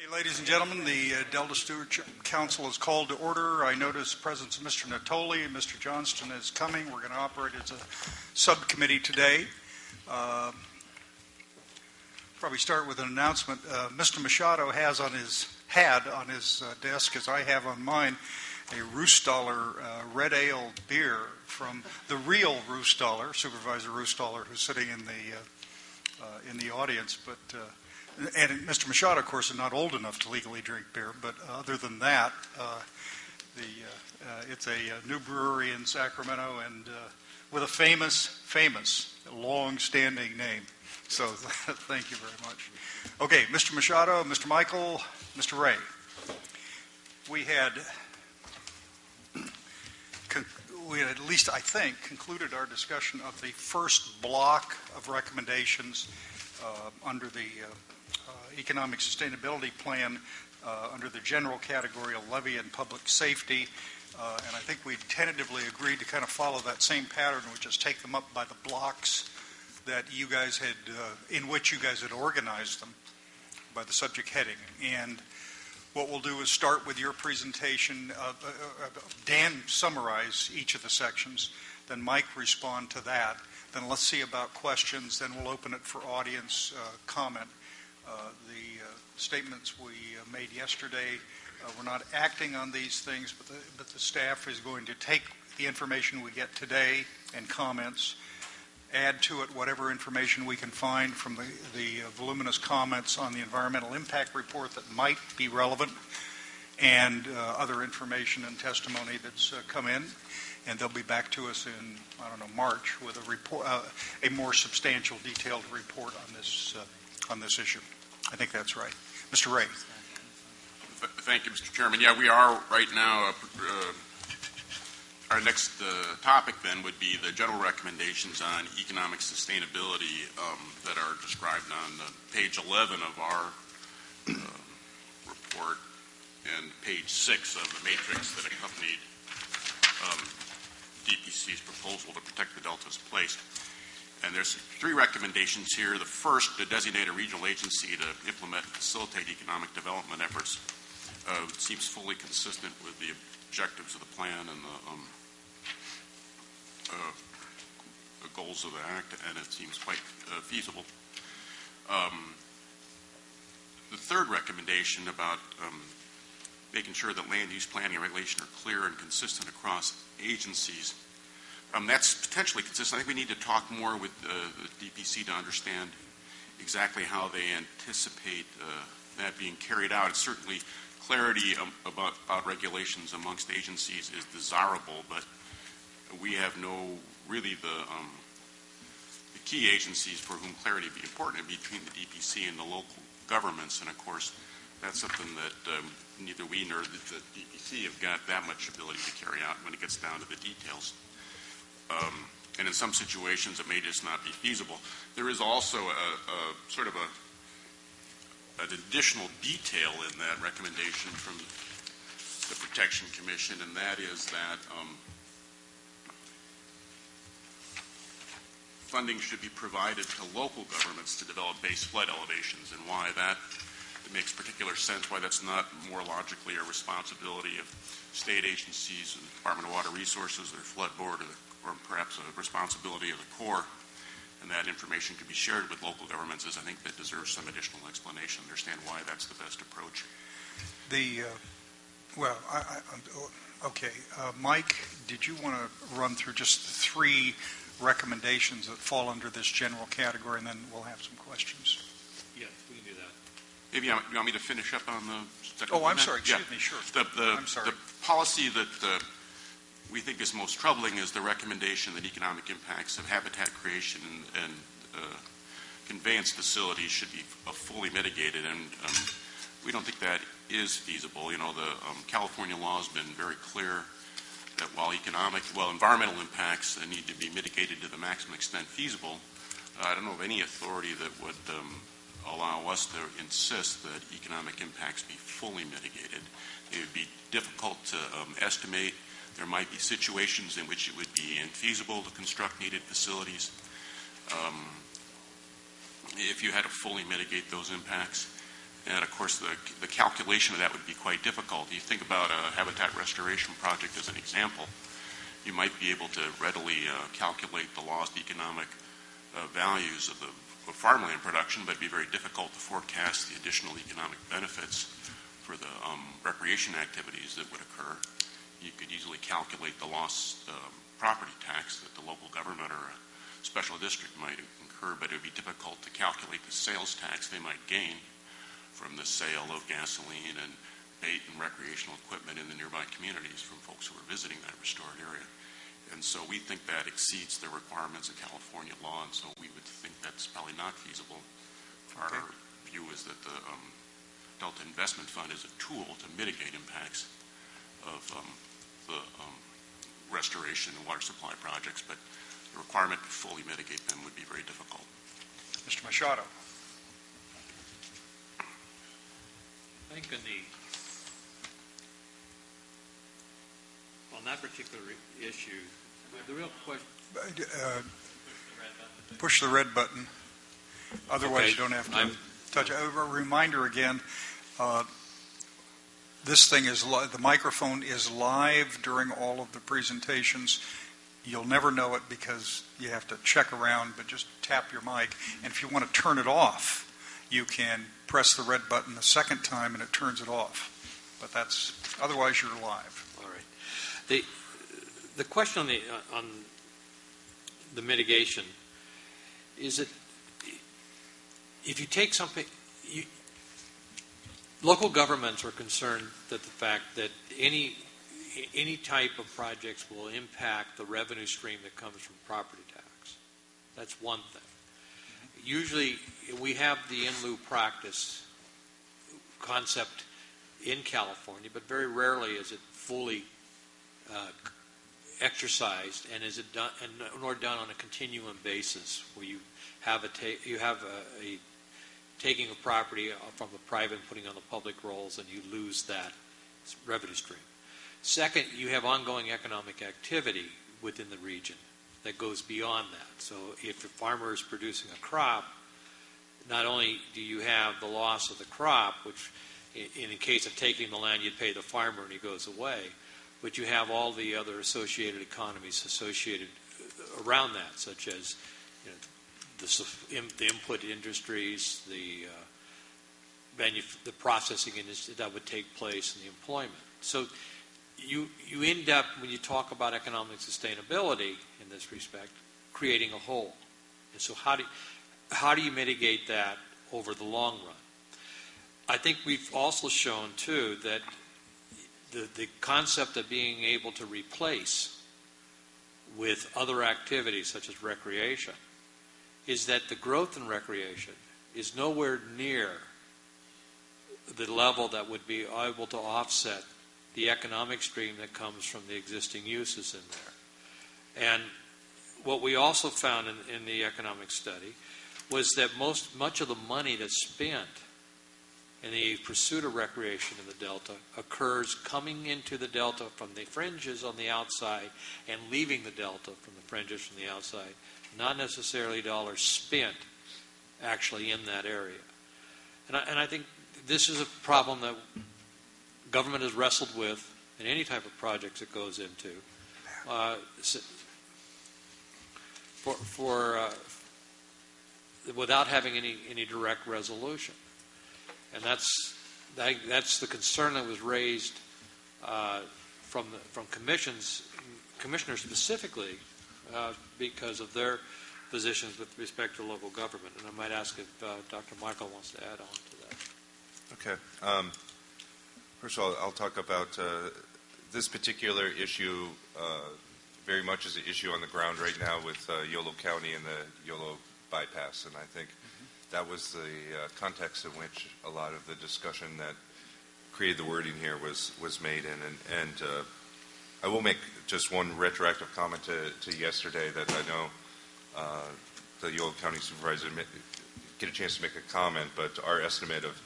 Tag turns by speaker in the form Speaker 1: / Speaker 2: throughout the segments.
Speaker 1: Hey, ladies and gentlemen, the Delta Stewardship Council is called to order. I notice the presence of Mr. Natoli and Mr. Johnston is coming. We're going to operate as a subcommittee today. Probably start with an announcement. Mr. Machado had on his desk, as I have on mine, a Roostaller red ale beer from the real Roostaller, Supervisor Roostaller, who's sitting in the audience. And Mr. Machado, of course, is not old enough to legally drink beer, but other than that, it's a new brewery in Sacramento and with a famous, long-standing name. So thank you very much. Okay, Mr. Machado, Mr. Michael, Mr. Ray. We had at least, I think, concluded our discussion of the first block of recommendations under the Economic Sustainability Plan under the general category of levy and public safety. And I think we tentatively agreed to kind of follow that same pattern, which is take them up by the blocks that you guys had, in which you guys had organized them by the subject heading. And what we'll do is start with your presentation. Dan summarize each of the sections, then Mike respond to that. Then let's see about questions. Then we'll open it for audience comment. The statements we made yesterday, we're not acting on these things, but the staff is going to take the information we get today and comments, add to it whatever information we can find from the voluminous comments on the environmental impact report that might be relevant, and other information and testimony that's come in. And they'll be back to us in, March with a report, a more substantial, detailed report on this issue. I think that's right. Mr. Ray.
Speaker 2: Thank you, Mr. Chairman. Yeah, we are right now. Our next topic then would be the general recommendations on economic sustainability that are described on page 11 of our report and page 6 of the matrix that accompanied DPC's proposal to protect the Delta's place. And there's 3 recommendations here. The first, to designate a regional agency to implement and facilitate economic development efforts. It seems fully consistent with the objectives of the plan and the goals of the Act, and it seems quite feasible. The third recommendation about making sure that land use planning and regulation are clear and consistent across agencies. That's potentially consistent. I think we need to talk more with the DPC to understand exactly how they anticipate that being carried out. It's certainly clarity about regulations amongst agencies is desirable, but we have the key agencies for whom clarity would be important between the DPC and the local governments, and of course that's something that neither we nor the DPC have got that much ability to carry out when it gets down to the details. And in some situations it may just not be feasible. There is also an additional detail in that recommendation from the Protection Commission, and that is that funding should be provided to local governments to develop base flood elevations, and why that it makes particular sense, why that's not more logically a responsibility of state agencies, the Department of Water Resources, their flood board, or perhaps a responsibility of the Corps, and that information could be shared with local governments, is I think that deserves some additional explanation, understand why that's the best approach.
Speaker 1: Mike, did you want to run through just the 3 recommendations that fall under this general category, and then we'll have some questions?
Speaker 3: Yeah, we can do that.
Speaker 2: Maybe you want me to finish up on the second
Speaker 1: one? Oh, I'm sorry. Excuse me. Sure.
Speaker 2: I'm sorry. The policy that we think is most troubling is the recommendation that economic impacts of habitat creation and conveyance facilities should be fully mitigated, and we don't think that is feasible. The California law has been very clear that while environmental impacts need to be mitigated to the maximum extent feasible, I don't know of any authority that would allow us to insist that economic impacts be fully mitigated. It would be difficult to estimate. There might be situations in which it would be infeasible to construct needed facilities if you had to fully mitigate those impacts. And of course, the calculation of that would be quite difficult. You think about a habitat restoration project as an example. You might be able to readily calculate the lost economic values of the farmland production, but it'd be very difficult to forecast the additional economic benefits for the recreation activities that would occur. You could easily calculate the lost property tax that the local government or a special district might incur, but it would be difficult to calculate the sales tax they might gain from the sale of gasoline and bait and recreational equipment in the nearby communities from folks who are visiting that restored area. And so we think that exceeds the requirements of California law, and so we would think that's probably not feasible.
Speaker 1: Okay.
Speaker 2: Our view is that the Delta Investment Fund is a tool to mitigate impacts of the restoration and water supply projects, but the requirement to fully mitigate them would be very difficult.
Speaker 1: Mr. Machado.
Speaker 3: I think on that particular issue, the real question.
Speaker 1: Push the red button. Otherwise,
Speaker 3: Okay.
Speaker 1: you don't have to touch it. A reminder again, this thing is the microphone is live during all of the presentations. You'll never know it because you have to check around, but just tap your mic. And if you want to turn it off, you can press the red button a second time and it turns it off. But otherwise you're live.
Speaker 3: All right. The question on the mitigation is that if you take something, local governments are concerned that the fact that any type of projects will impact the revenue stream that comes from property tax. That's one thing. Usually, we have the in lieu practice concept in California, but very rarely is it fully exercised, and is it done, nor done on a continuum basis, where you have a taking of property from the private and putting on the public rolls, and you lose that revenue stream. Second, you have ongoing economic activity within the region that goes beyond that. So if a farmer is producing a crop, not only do you have the loss of the crop, which in the case of taking the land, you'd pay the farmer and he goes away, but you have all the other associated economies associated around that, such as the input industries, the processing industry that would take place, and the employment. So you end up, when you talk about economic sustainability in this respect, creating a whole. And so how do you mitigate that over the long run? I think we've also shown, too, that the concept of being able to replace with other activities, such as recreation, is that the growth in recreation is nowhere near the level that would be able to offset the economic stream that comes from the existing uses in there. And what we also found in the economic study was that much of the money that's spent in the pursuit of recreation in the Delta occurs coming into the Delta from the fringes on the outside and leaving the Delta from the fringes from the outside, not necessarily dollars spent actually in that area. And I think this is a problem that government has wrestled with in any type of projects it goes into without having any direct resolution. And that's the concern that was raised from commissioners specifically because of their positions with respect to local government. And I might ask if Dr. Michael wants to add on to that.
Speaker 4: Okay. First of all, I'll talk about this particular issue very much as an issue on the ground right now with Yolo County and the Yolo bypass. And I think that was the context in which a lot of the discussion that created the wording here was made in. And I will make just one retroactive comment to yesterday that I know the Yolo County Supervisor get a chance to make a comment, but our estimate of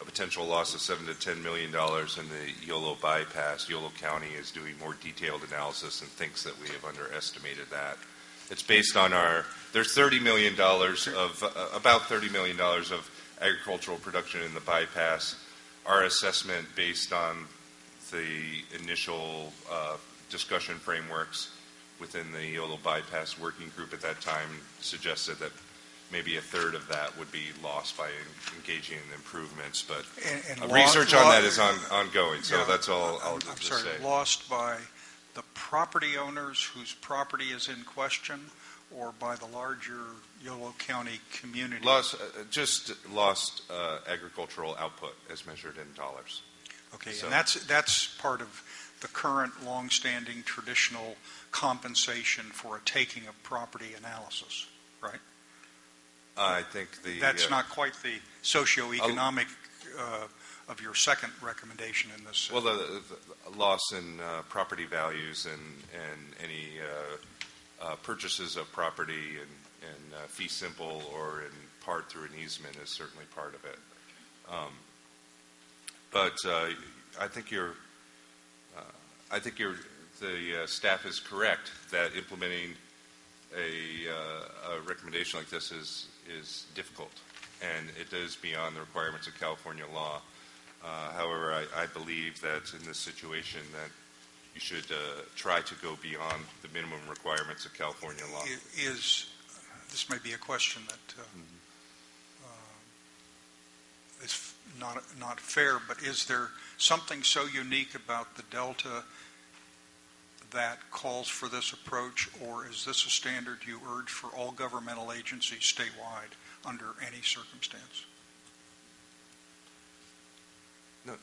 Speaker 4: a potential loss of $7 to $10 million in the Yolo bypass, Yolo County is doing more detailed analysis and thinks that we have underestimated that. It's based on there's $30 million of, about $30 million of agricultural production in the bypass. Our assessment based on the initial discussion frameworks within the YOLO bypass working group at that time suggested that maybe a third of that would be lost by engaging in improvements, but research on that is ongoing, so that's all I'll just say.
Speaker 1: Lost by the property owners whose property is in question, or by the larger Yolo County community?
Speaker 4: Just lost agricultural output as measured in dollars.
Speaker 1: Okay,
Speaker 4: so.
Speaker 1: And that's part of the current long-standing traditional compensation for a taking of property analysis, right?
Speaker 4: I think
Speaker 1: that's not quite the socioeconomic of your second recommendation in this.
Speaker 4: Well, the loss in property values and any purchases of property in fee simple or in part through an easement is certainly part of it. But I think the staff is correct that implementing a recommendation like this is difficult, and it is beyond the requirements of California law. However, I believe that in this situation that you should try to go beyond the minimum requirements of California law.
Speaker 1: This may be a question that is not fair, but is there something so unique about the Delta that calls for this approach, or is this a standard you urge for all governmental agencies statewide under any circumstance?
Speaker 4: No,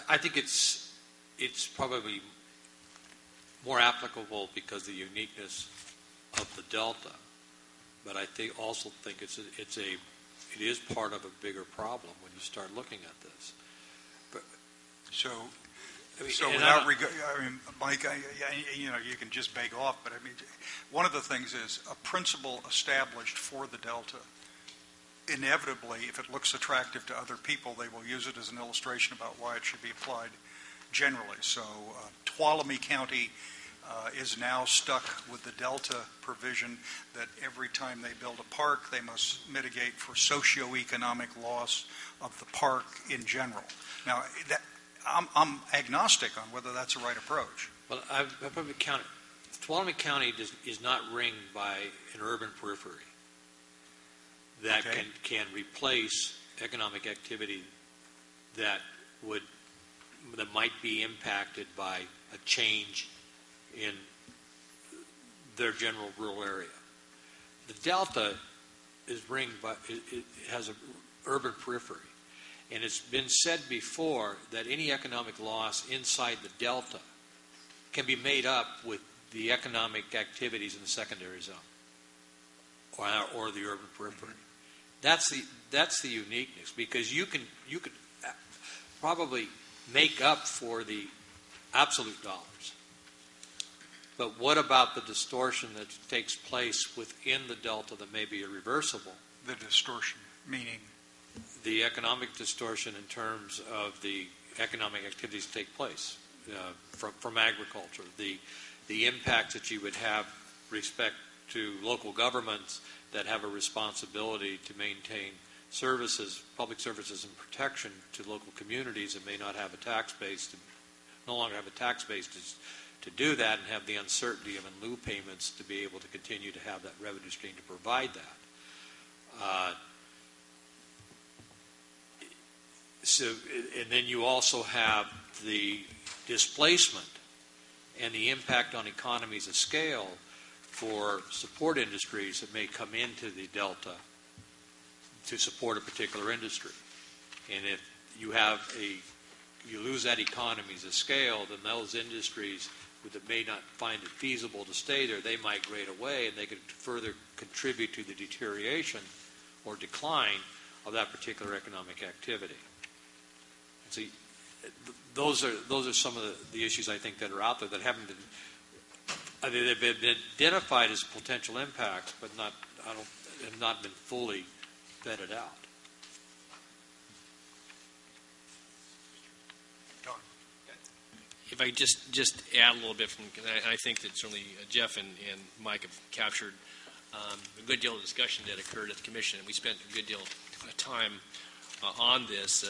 Speaker 3: I think it's probably more applicable because of the uniqueness of the Delta, but I also think it is part of a bigger problem when you start looking at this. But
Speaker 1: so Mike, you can just beg off, but I mean, one of the things is a principle established for the Delta. Inevitably, if it looks attractive to other people, they will use it as an illustration about why it should be applied generally. So Tuolumne County is now stuck with the Delta provision that every time they build a park, they must mitigate for socioeconomic loss of the park in general. Now, I'm agnostic on whether that's the right approach.
Speaker 3: Well, Tuolumne County is not ringed by an urban periphery that can replace economic activity that might be impacted by a change in their general rural area. The Delta is ringed by it has an urban periphery, and it's been said before that any economic loss inside the Delta can be made up with the economic activities in the secondary zone or the urban periphery. That's the uniqueness, because you could probably make up for the absolute dollars. But what about the distortion that takes place within the Delta that may be irreversible?
Speaker 1: The distortion, meaning?
Speaker 3: The economic distortion in terms of the economic activities that take place from agriculture, the impact that you would have respect to local governments that have a responsibility to maintain services, public services and protection to local communities that may not have a tax base, no longer have a tax base to do that, and have the uncertainty of in lieu payments to be able to continue to have that revenue stream to provide that. And then you also have the displacement and the impact on economies of scale for support industries that may come into the Delta to support a particular industry. And if you lose that economies of scale, then those industries that may not find it feasible to stay there, they migrate away, and they could further contribute to the deterioration or decline of that particular economic activity. So those are some of the issues I think that are out there that haven't been. They've been identified as potential impacts, but have not been fully vetted out.
Speaker 5: If I just add a little bit I think that certainly Jeff and Mike have captured a good deal of discussion that occurred at the commission, and we spent a good deal of time on this,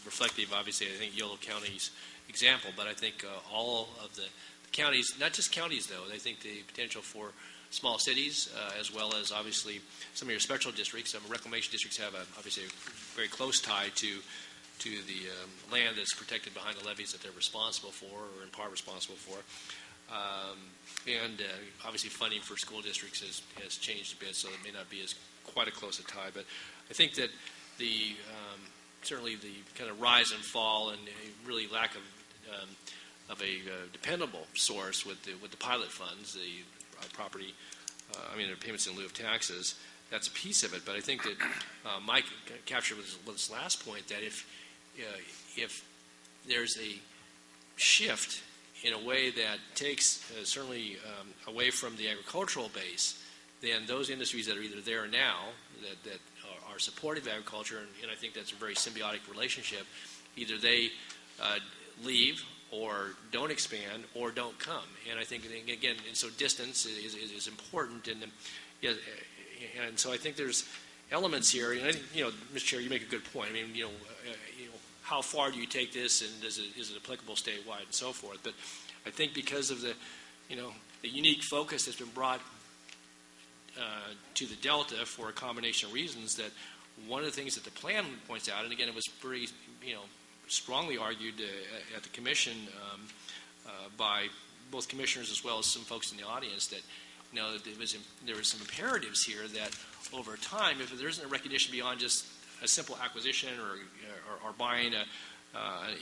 Speaker 5: reflective, obviously, I think Yolo County's example, but I think all of the counties, not just counties, though, I think the potential for small cities, as well as, obviously, some of your special districts. Some reclamation districts have, obviously, a very close tie to the land that's protected behind the levees that they're responsible for, or in part responsible for. And obviously funding for school districts has changed a bit, so it may not be as quite a close a tie. But I think that the certainly the kind of rise and fall and really lack of a dependable source with the pilot funds, the property, the payments in lieu of taxes, that's a piece of it. But I think that Mike captured with this last point, that if there's a shift in a way that takes certainly away from the agricultural base, then those industries that are either there now that are supportive of agriculture, and I think that's a very symbiotic relationship, either they leave or don't expand or don't come. And I think, again, and so distance is important. And so I think there's elements here, and I think, Mr. Chair, you make a good point. I mean, how far do you take this, and is it applicable statewide and so forth? But I think because of the unique focus that's been brought to the Delta for a combination of reasons, that one of the things that the plan points out, and again, it was pretty, strongly argued at the commission by both commissioners as well as some folks in the audience, that there was some imperatives here that over time, if there isn't a recognition beyond just a simple acquisition or buying an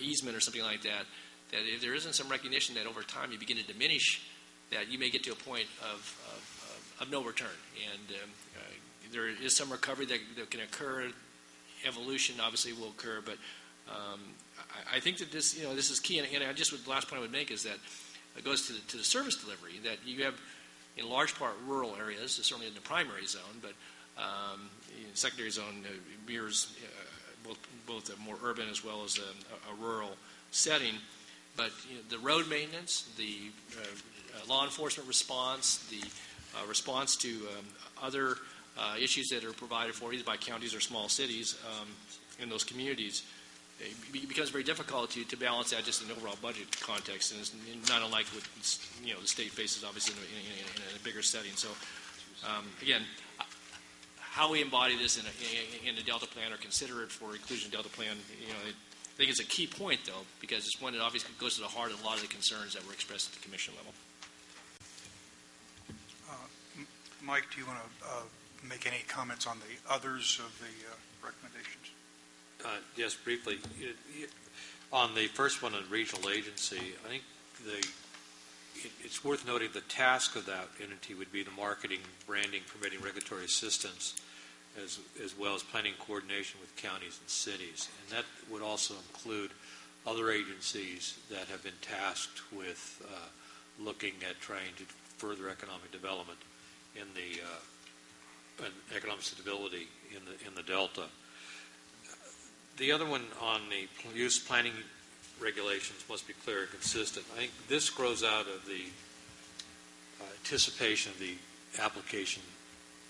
Speaker 5: easement or something like that, that if there isn't some recognition that over time you begin to diminish, that you may get to a point of no return. And there is some recovery that can occur. Evolution obviously will occur, but I think that this is key. And I just the last point I would make is that it goes to the service delivery, that you have in large part rural areas, certainly in the primary zone, but in secondary zone mirrors both a more urban as well as a rural setting. But the road maintenance, the law enforcement response, the response to other issues that are provided for either by counties or small cities in those communities, it becomes very difficult to balance that just in the overall budget context, and it's not unlike what the state faces, obviously, in a bigger setting. So, again, how we embody this in the Delta Plan or consider it for inclusion in Delta Plan, I think it's a key point, though, because it's one that obviously goes to the heart of a lot of the concerns that were expressed at the commission level.
Speaker 1: Mike, do you want to make any comments on the others of the recommendations?
Speaker 3: Yes, briefly. On the first one on regional agency, I think it's worth noting the task of that entity would be the marketing, branding, permitting, regulatory assistance, as well as planning coordination with counties and cities. And that would also include other agencies that have been tasked with looking at trying to further economic development in the economic stability in the Delta. The other one on the use planning regulations must be clear and consistent. I think this grows out of the anticipation of the application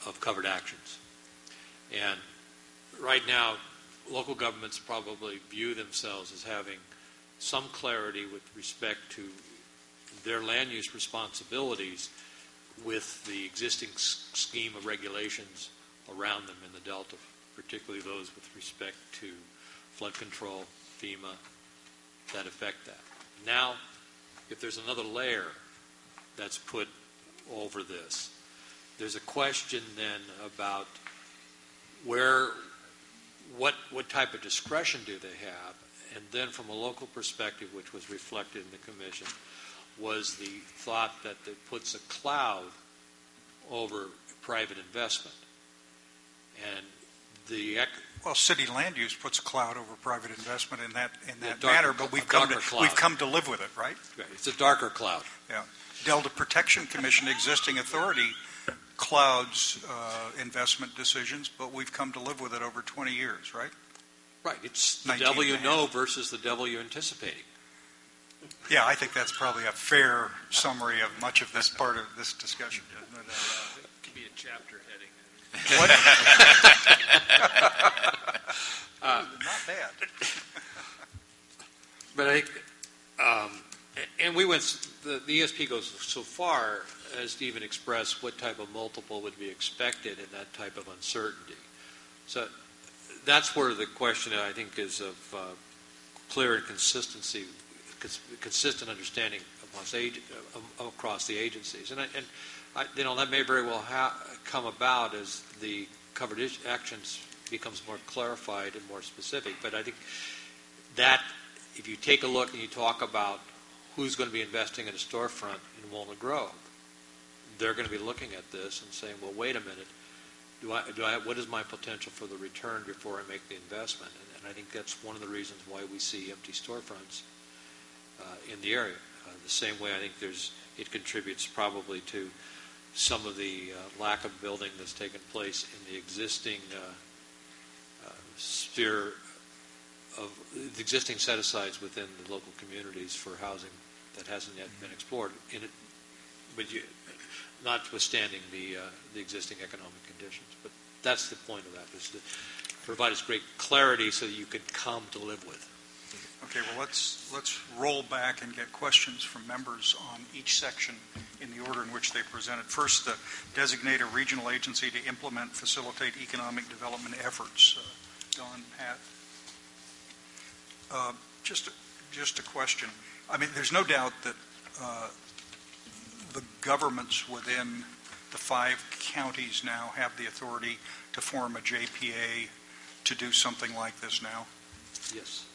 Speaker 3: of covered actions. And right now, local governments probably view themselves as having some clarity with respect to their land use responsibilities with the existing scheme of regulations around them in the Delta, particularly those with respect to flood control, FEMA, that affect that. Now, if there's another layer that's put over this, there's a question then about what type of discretion do they have, and then from a local perspective, which was reflected in the commission, was the thought that it puts a cloud over private investment. And
Speaker 1: well, city land use puts a cloud over private investment in that
Speaker 3: darker,
Speaker 1: manner, but we've come to live with it, right?
Speaker 3: Right. It's a darker cloud.
Speaker 1: Yeah. Delta Protection Commission existing authority clouds investment decisions, but we've come to live with it over 20 years, right?
Speaker 3: Right. It's the devil you know versus the devil you're anticipating.
Speaker 1: Yeah, I think that's probably a fair summary of much of this part of this discussion.
Speaker 5: It could be a chapter heading.
Speaker 1: What? Not bad.
Speaker 3: But I think, and we went, the ESP goes so far as to even express what type of multiple would be expected in that type of uncertainty. So that's where the question, I think, is of clear and consistency, consistent understanding across the agencies. And that may very well come about as the covered actions becomes more clarified and more specific. But I think that if you take a look and you talk about who's going to be investing in a storefront in Walnut Grove, they're going to be looking at this and saying, well, wait a minute, what is my potential for the return before I make the investment? And I think that's one of the reasons why we see empty storefronts in the area. The same way I think it contributes probably to some of the lack of building that's taken place in the existing sphere of the existing set-asides within the local communities for housing that hasn't yet been explored, notwithstanding the existing economic conditions. But that's the point of that, is to provide us great clarity so that you can come to live with.
Speaker 1: Okay, well, let's roll back and get questions from members on each section in the order in which they presented. First, designate a regional agency to implement, facilitate economic development efforts. Don, Pat. Just a question. I mean, there's no doubt that the governments within the 5 counties now have the authority to form a JPA to do something like this now.
Speaker 3: Yes.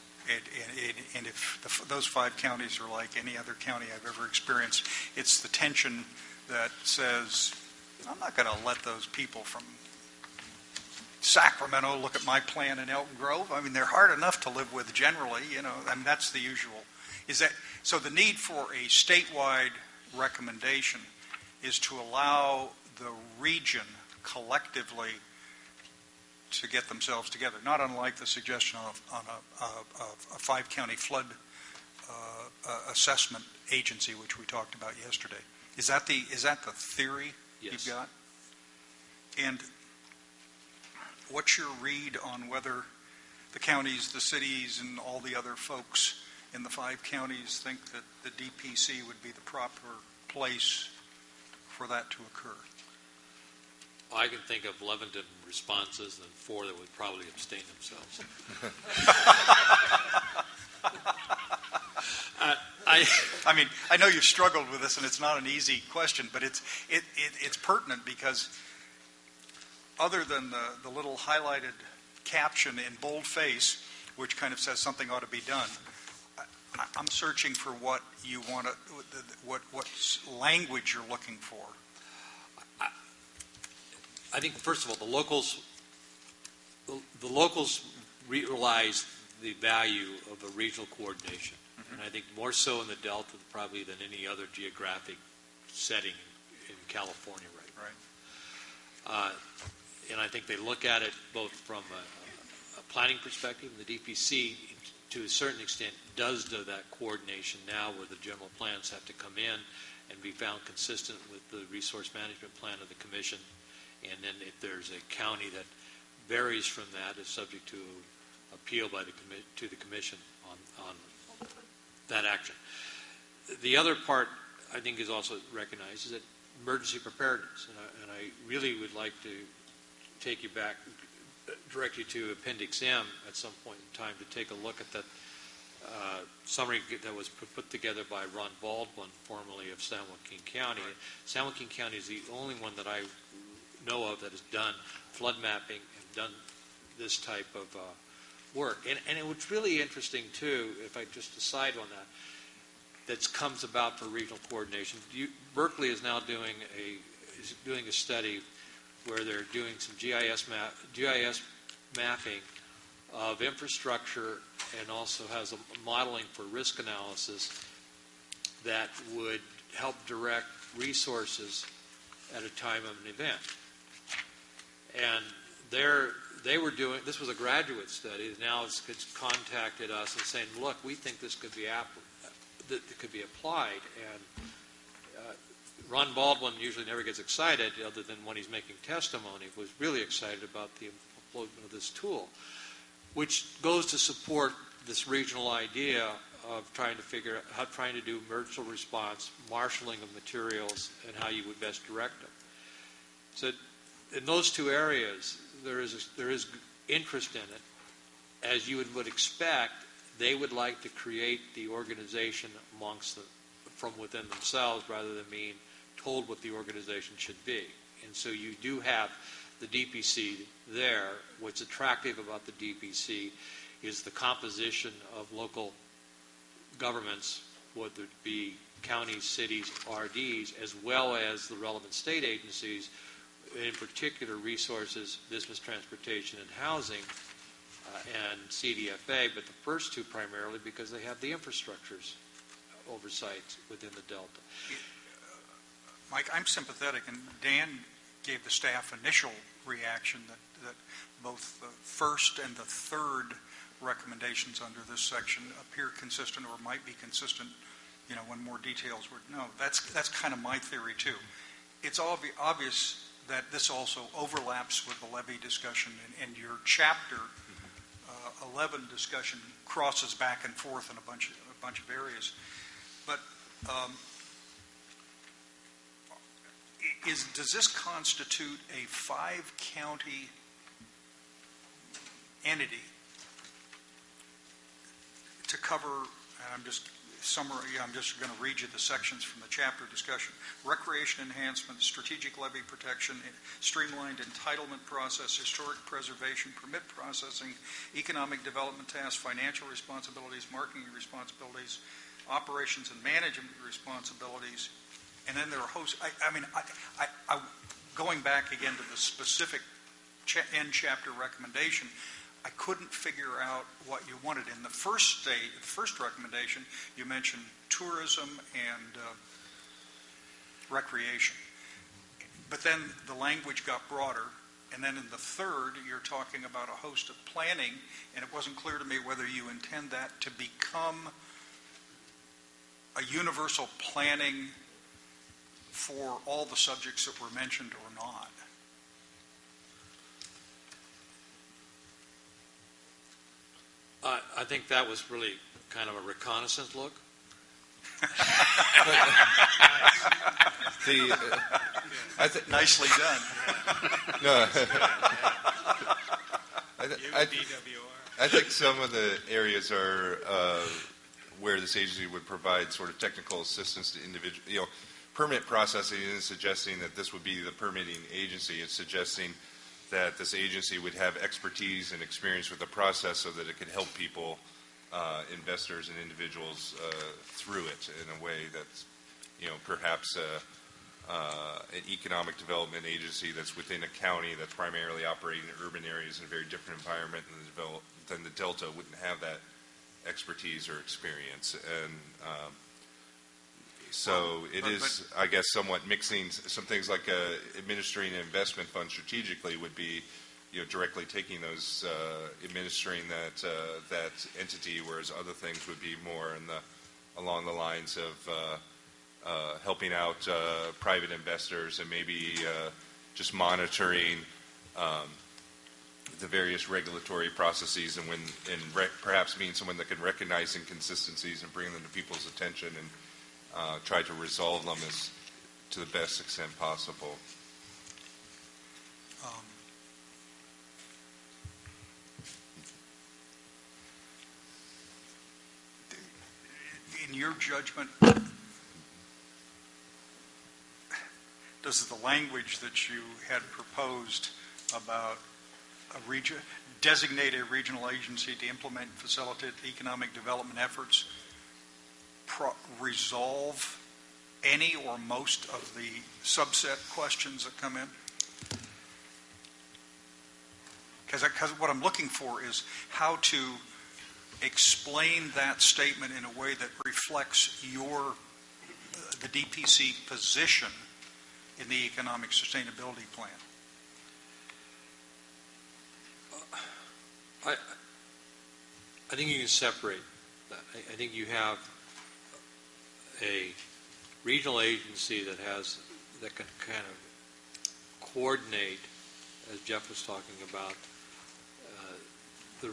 Speaker 1: And if those 5 counties are like any other county I've ever experienced, it's the tension that says, I'm not going to let those people from Sacramento look at my plan in Elton Grove. I mean, they're hard enough to live with generally, I mean, that's the usual. So the need for a statewide recommendation is to allow the region collectively to get themselves together, not unlike the suggestion on a 5-county flood assessment agency, which we talked about yesterday. Is that the theory
Speaker 3: Yes.
Speaker 1: you've got? And what's your read on whether the counties, the cities, and all the other folks in the 5 counties think that the DPC would be the proper place for that to occur?
Speaker 3: I can think of 11 responses and 4 that would probably abstain themselves.
Speaker 1: I mean, I know you've struggled with this, and it's not an easy question, but it's pertinent because other than the little highlighted caption in boldface, which kind of says something ought to be done, I'm searching for what you want to, what language you're looking for.
Speaker 3: I think, first of all, the locals realize the value of a regional coordination, and I think more so in the Delta probably than any other geographic setting in California right now. And I think they look at it both from a planning perspective, and the DPC, to a certain extent, does do that coordination now where the general plans have to come in and be found consistent with the resource management plan of the commission. And then if there's a county that varies from that, is subject to appeal by to the commission on that action. The other part I think is also recognized is that emergency preparedness, and I really would like to take you back, direct you to Appendix M at some point in time to take a look at that summary that was put together by Ron Baldwin, formerly of San Joaquin County. Right. San Joaquin County is the only one that I know of that has done flood mapping and done this type of work. And it was really interesting, too, if I just decide on that comes about for regional coordination. Berkeley is now doing a study where they're doing some GIS mapping of infrastructure and also has a modeling for risk analysis that would help direct resources at a time of an event. And they were doing, this was a graduate study, now it's contacted us and saying, look, we think this could be applied. And Ron Baldwin usually never gets excited, other than when he's making testimony, was really excited about the employment of this tool, which goes to support this regional idea of trying to do emergency response, marshaling of materials, and how you would best direct them. So in those two areas, there is interest in it. As you would expect, they would like to create the organization from within themselves rather than being told what the organization should be. And so you do have the DPC there. What's attractive about the DPC is the composition of local governments, whether it be counties, cities, RDs, as well as the relevant state agencies, in particular resources, business, transportation, and housing, and CDFA, but the first two primarily because they have the infrastructures oversight within the Delta.
Speaker 1: Mike, I'm sympathetic, and Dan gave the staff initial reaction that both the first and the third recommendations under this section appear consistent or might be consistent, when more details were. No, that's kind of my theory too. It's obvious that this also overlaps with the levy discussion, and your chapter 11 discussion crosses back and forth in a bunch of areas. But does this constitute a 5-county entity to cover? And I'm just going to read you the sections from the chapter discussion. Recreation enhancement, strategic levy protection, streamlined entitlement process, historic preservation, permit processing, economic development tasks, financial responsibilities, marketing responsibilities, operations and management responsibilities, and then there are hosts. I going back again to the specific end chapter recommendation, I couldn't figure out what you wanted. In the first recommendation, you mentioned tourism and recreation. But then the language got broader, and then in the third, you're talking about a host of planning, and it wasn't clear to me whether you intend that to become a universal planning for all the subjects that were mentioned or not.
Speaker 3: I think that was really kind of a reconnaissance look.
Speaker 1: Nicely done.
Speaker 4: No, I think some of the areas are where this agency would provide sort of technical assistance to individual, permit processing isn't suggesting that this would be the permitting agency. It's suggesting that this agency would have expertise and experience with the process so that it could help people, investors and individuals, through it in a way that's, perhaps an economic development agency that's within a county that's primarily operating in urban areas in a very different environment than the Delta wouldn't have that expertise or experience. And so it is, I guess, somewhat mixing some things like administering an investment fund strategically would be, directly taking those, administering that entity, whereas other things would be more along the lines of helping out private investors and maybe just monitoring the various regulatory processes, and perhaps being someone that can recognize inconsistencies and bring them to people's attention and try to resolve them to the best extent possible.
Speaker 1: In your judgment, does the language that you had proposed about designate a regional agency to implement and facilitate economic development efforts resolve any or most of the subset questions that come in? Because what I'm looking for is how to explain that statement in a way that reflects the DPC position in the economic sustainability plan.
Speaker 3: I think you can separate that. I think you have a regional agency that can kind of coordinate, as Jeff was talking about, the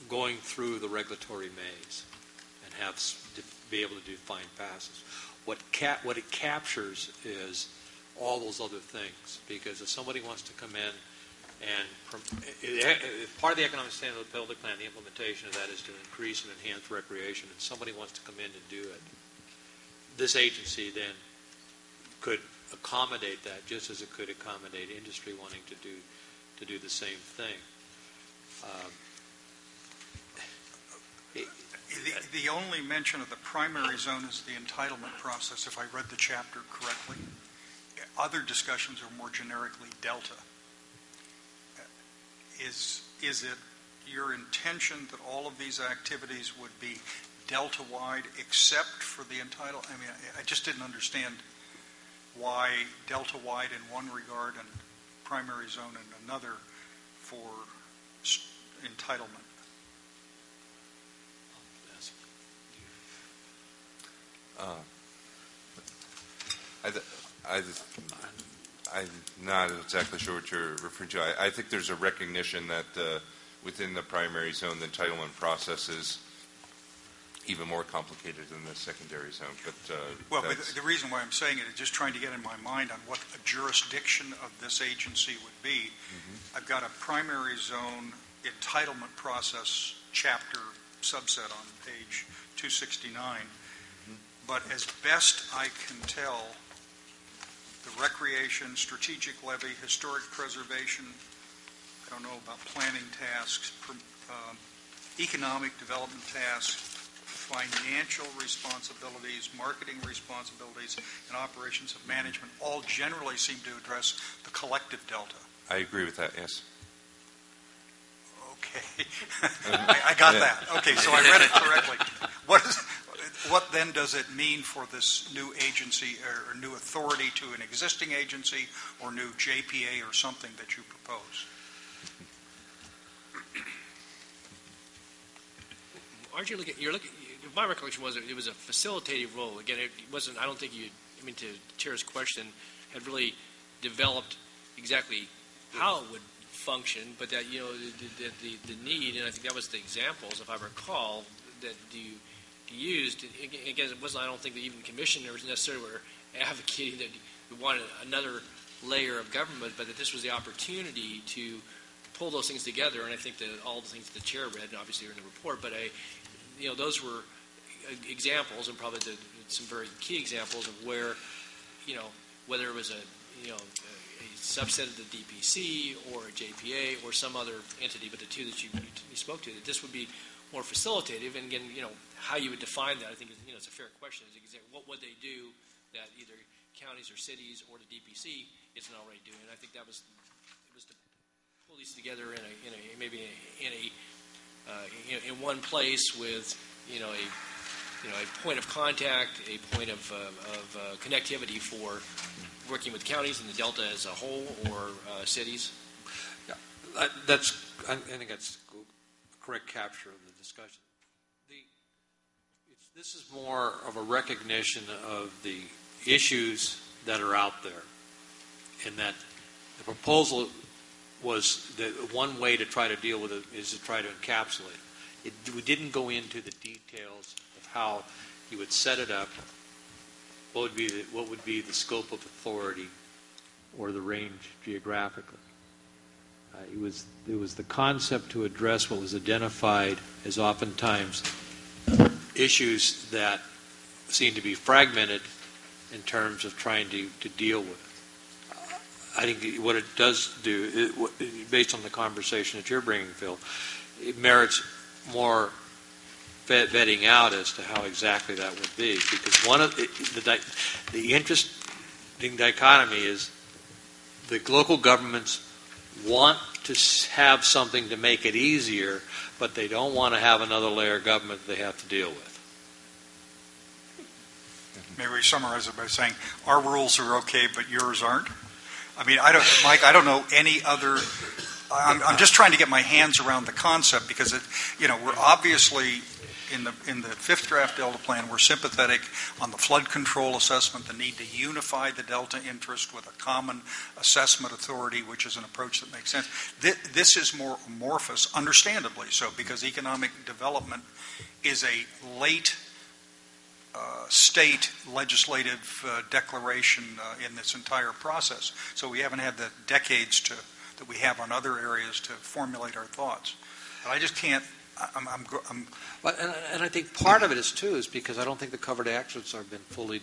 Speaker 3: going through the regulatory maze and be able to do fine passes. What it captures is all those other things, because if somebody wants to come in and part of the economic sustainability plan, the implementation of that is to increase and enhance recreation, and somebody wants to come in and do it, this agency then could accommodate that just as it could accommodate industry wanting to do the same thing.
Speaker 1: The only mention of the primary zone is the entitlement process, if I read the chapter correctly. Other discussions are more generically delta. Is it your intention that all of these activities would be delta-wide except for the entitlement? I mean, I just didn't understand why delta-wide in one regard and primary zone in another for entitlement.
Speaker 4: I'm not exactly sure what you're referring to. I think there's a recognition that within the primary zone, the entitlement process is even more complicated than the secondary zone. But
Speaker 1: the reason why I'm saying it is just trying to get in my mind on what a jurisdiction of this agency would be. Mm-hmm. I've got a primary zone entitlement process chapter subset on page 269. But as best I can tell, the recreation, strategic levy, historic preservation, I don't know about planning tasks, economic development tasks, financial responsibilities, marketing responsibilities, and operations of management all generally seem to address the collective delta.
Speaker 4: I agree with that, yes.
Speaker 1: Okay. I got that. Okay, so I read it correctly. What then does it mean for this new agency or new authority to an existing agency or new JPA or something that you propose?
Speaker 5: Aren't you looking? My recollection was it was a facilitative role. Again, it wasn't. I don't think you. I mean, to Chair's question, had really developed exactly how it would function, but that the need, and I think that was the examples, if I recall, that you used. Again, it wasn't. I don't think that even the commissioners necessarily were advocating that we wanted another layer of government, but that this was the opportunity to pull those things together. And I think that all the things that the chair read, and obviously are in the report, but those were examples, and probably some very key examples of where, whether it was a subset of the DPC or a JPA or some other entity, but the two that you spoke to, that this would be more facilitative. And again, how you would define that, I think, it's a fair question. Is exactly what would they do that either counties or cities or the DPC isn't already doing? And I think it was to pull these together in one place with a point of contact, a point of connectivity for working with counties and the Delta as a whole, or cities.
Speaker 3: Yeah, I think that's a correct capture of the discussion. This is more of a recognition of the issues that are out there, in that the proposal was that one way to try to deal with it is to try to encapsulate it. We didn't go into the details of how you would set it up, what would be the scope of authority or the range geographically. It was the concept to address what was identified as oftentimes issues that seem to be fragmented in terms of trying to deal with it. I think what it does do, based on the conversation that you're bringing, Phil, it merits more vetting out as to how exactly that would be. Because one of the interesting dichotomy is the local governments want to have something to make it easier, but they don't want to have another layer of government that they have to deal with.
Speaker 1: Maybe we summarize it by saying our rules are okay, but yours aren't. I mean, Mike, I don't know any other. I'm just trying to get my hands around the concept, because we're obviously in the fifth draft Delta plan, we're sympathetic on the flood control assessment, the need to unify the Delta interest with a common assessment authority, which is an approach that makes sense. This is more amorphous, understandably so, because economic development is a late state legislative declaration in this entire process. So we haven't had the decades that we have on other areas to formulate our thoughts. But I just can't.
Speaker 3: But, and I think part of it is because I don't think the covered actions have been fully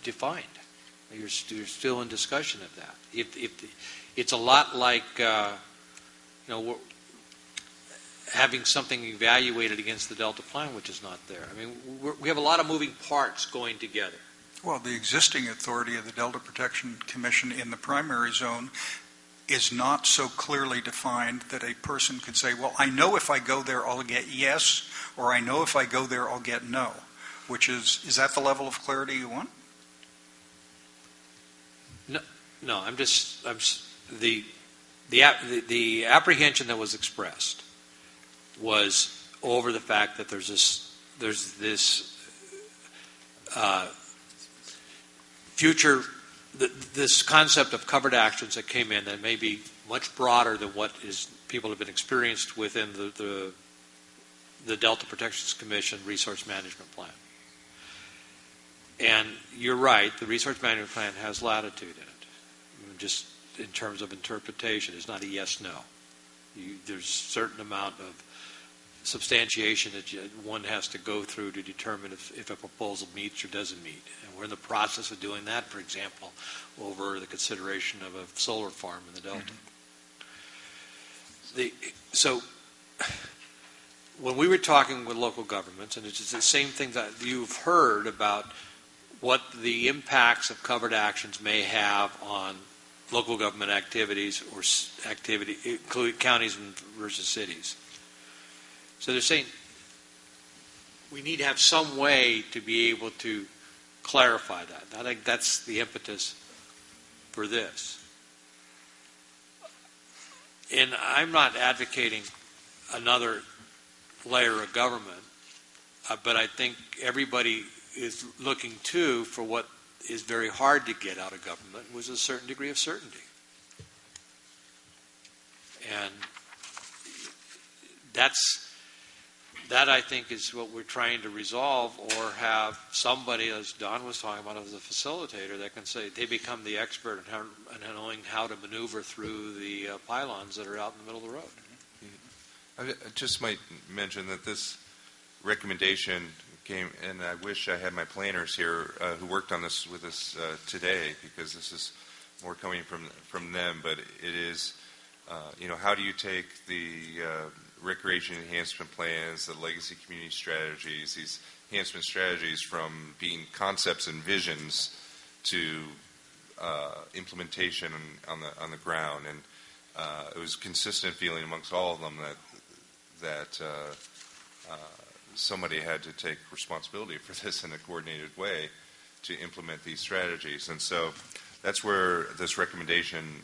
Speaker 3: defined. You're still in discussion of that. It's a lot like having something evaluated against the Delta plan, which is not there. I mean, we have a lot of moving parts going together.
Speaker 1: Well, the existing authority of the Delta Protection Commission in the primary zone is not so clearly defined that a person could say, well, I know if I go there I'll get yes, or I know if I go there I'll get no, which is that the level of clarity you want?
Speaker 3: No, the apprehension that was expressed was over the fact that there's this future, this concept of covered actions that came in that may be much broader than what people have been experienced within the Delta Protections Commission Resource Management Plan. And you're right, the Resource Management Plan has latitude in it, just in terms of interpretation. It's not a yes-no. There's a certain amount of substantiation that one has to go through to determine if a proposal meets or doesn't meet. And we're in the process of doing that, for example, over the consideration of a solar farm in the Delta. Mm-hmm. So when we were talking with local governments, and it's the same thing that you've heard about what the impacts of covered actions may have on local government activities or including counties versus cities. So they're saying we need to have some way to be able to clarify that. I think that's the impetus for this. And I'm not advocating another layer of government, but I think everybody is looking too for what is very hard to get out of government, was a certain degree of certainty. And that I think is what we're trying to resolve, or have somebody, as Don was talking about, as a facilitator that can say they become the expert in knowing how to maneuver through the pylons that are out in the middle of the road.
Speaker 4: I just might mention that this recommendation came, and I wish I had my planners here who worked on this with us today, because this is more coming from them, but it is, how do you take the recreation enhancement plans, the legacy community strategies, these enhancement strategies from being concepts and visions to implementation on the ground, and it was consistent feeling amongst all of them that somebody had to take responsibility for this in a coordinated way to implement these strategies, and so that's where this recommendation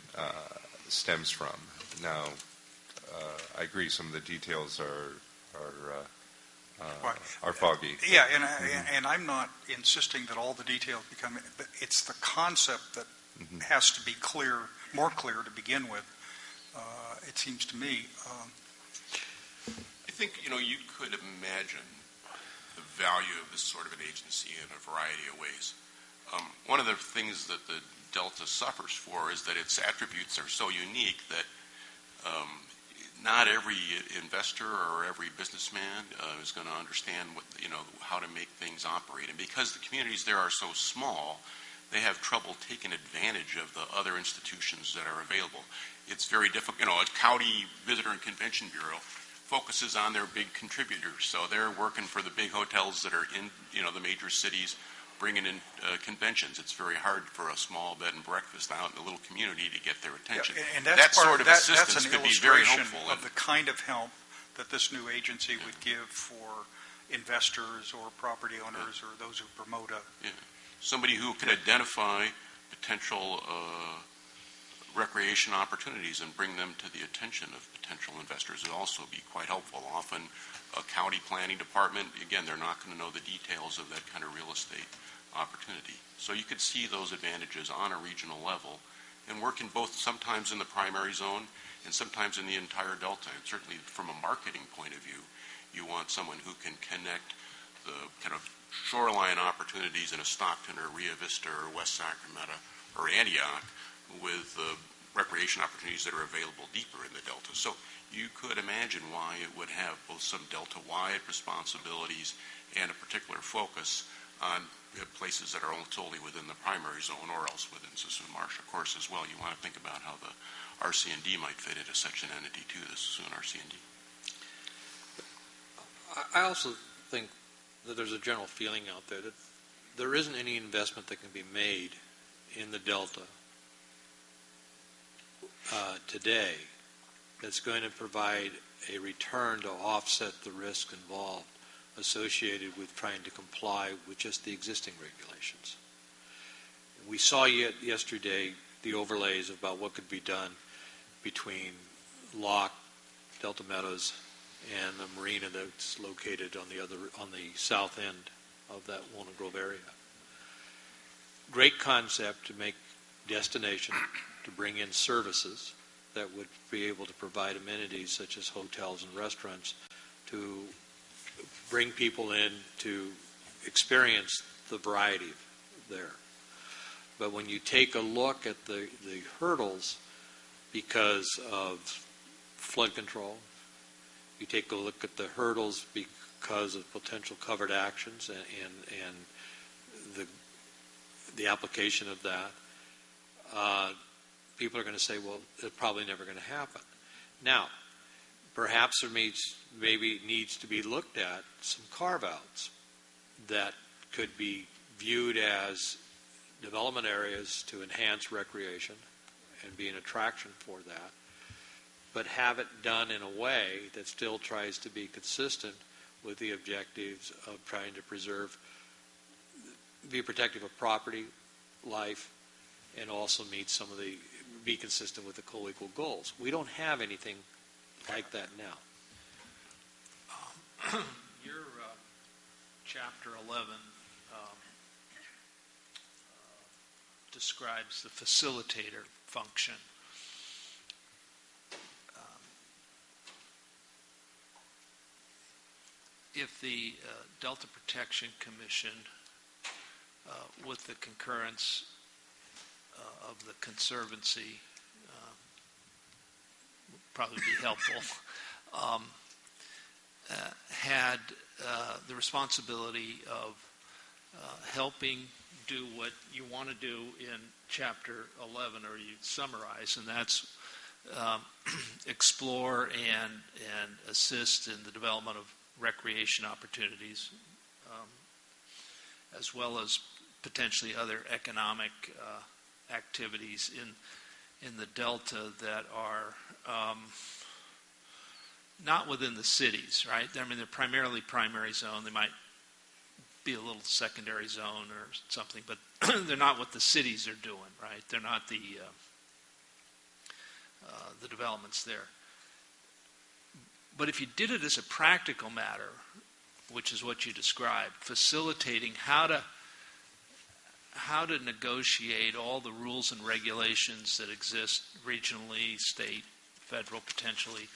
Speaker 4: stems from. Now, I agree. Some of the details are foggy.
Speaker 1: Yeah, and I'm not insisting that all the details become. But it's the concept that has to be more clear to begin with. It seems to me.
Speaker 2: I think you could imagine the value of this sort of an agency in a variety of ways. One of the things that the Delta suffers for is that its attributes are so unique that not every investor or every businessman is going to understand how to make things operate. And because the communities there are so small, they have trouble taking advantage of the other institutions that are available. It's very difficult. A county visitor and convention bureau focuses on their big contributors, so they're working for the big hotels that are in the major cities, bringing in conventions. It's very hard for a small bed and breakfast out in a little community to get their attention.
Speaker 1: Yeah, and that's
Speaker 2: sort of assistance
Speaker 1: that's an
Speaker 2: could be very
Speaker 1: illustration
Speaker 2: helpful.
Speaker 1: of the kind of help that this new agency would give for investors or property owners or those who promote
Speaker 2: somebody who could identify potential recreation opportunities and bring them to the attention of potential investors would also be quite helpful. Often a county planning department, again, they're not going to know the details of that kind of real estate opportunity. So you could see those advantages on a regional level and work in both, sometimes in the primary zone and sometimes in the entire delta. And certainly from a marketing point of view, you want someone who can connect the kind of shoreline opportunities in a Stockton or Rio Vista or West Sacramento or Antioch with recreation opportunities that are available deeper in the delta. So you could imagine why it would have both some delta-wide responsibilities and a particular focus on places that are totally within the primary zone or else within Sassoon Marsh. Of course, as well, you want to think about how the RC&D might fit into such an entity too, the Sassoon RC&D.
Speaker 3: I also think that there's a general feeling out there that there isn't any investment that can be made in the Delta today that's going to provide a return to offset the risk involved associated with trying to comply with just the existing regulations. We saw yesterday the overlays about what could be done between Locke, Delta Meadows, and the marina that's located on the south end of that Walnut Grove area. Great concept to make destination, to bring in services that would be able to provide amenities such as hotels and restaurants to bring people in to experience the variety there. But when you take a look at the hurdles because of flood control, you take a look at the hurdles because of potential covered actions and the application of that, people are going to say, well, it's probably never going to happen. Now, perhaps there maybe needs to be looked at some carve-outs that could be viewed as development areas to enhance recreation and be an attraction for that, but have it done in a way that still tries to be consistent with the objectives of trying to be protective of property, life, and also be consistent with the co-equal goals. We don't have anything like that now.
Speaker 6: Your Chapter 11 describes the facilitator function. If the Delta Protection Commission, with the concurrence of the Conservancy, would probably be helpful, had the responsibility of helping do what you want to do in Chapter 11, or you summarize, and that's explore and assist in the development of recreation opportunities, as well as potentially other economic activities in the Delta that are not within the cities, right? I mean, they're primarily primary zone. They might be a little secondary zone or something, but they're not what the cities are doing, right? They're not the developments there. But if you did it as a practical matter, which is what you described, facilitating how to negotiate all the rules and regulations that exist regionally, state, federal, potentially,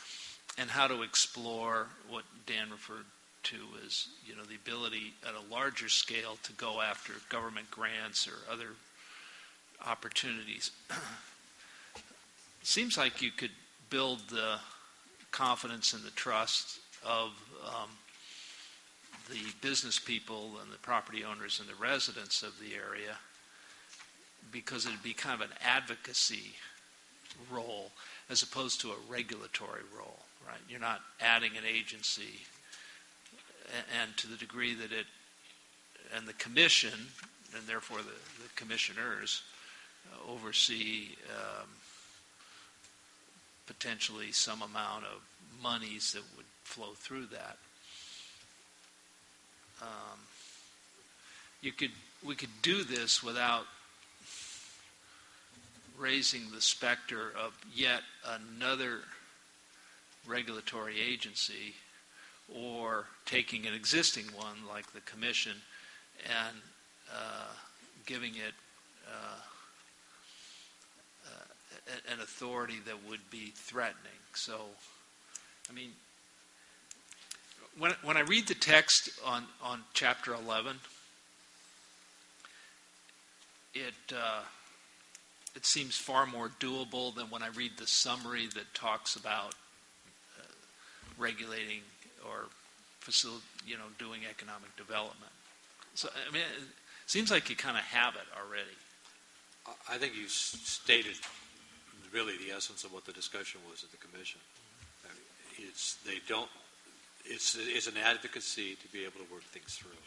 Speaker 6: and how to explore what Dan referred to as, the ability at a larger scale to go after government grants or other opportunities. Seems like you could build the confidence and the trust of the business people and the property owners and the residents of the area, because it'd be kind of an advocacy role as opposed to a regulatory role, right? You're not adding an agency, and to the degree that and the commission, and therefore the commissioners, oversee potentially some amount of monies that would flow through that. We could do this without raising the specter of yet another regulatory agency, or taking an existing one like the commission and giving it an authority that would be threatening. So, I mean, when I read the text on Chapter 11, it seems far more doable than when I read the summary that talks about regulating or doing economic development. So, I mean, it seems like you kind of have it already.
Speaker 3: I think you stated really the essence of what the discussion was at the commission. It's an advocacy to be able to work things through.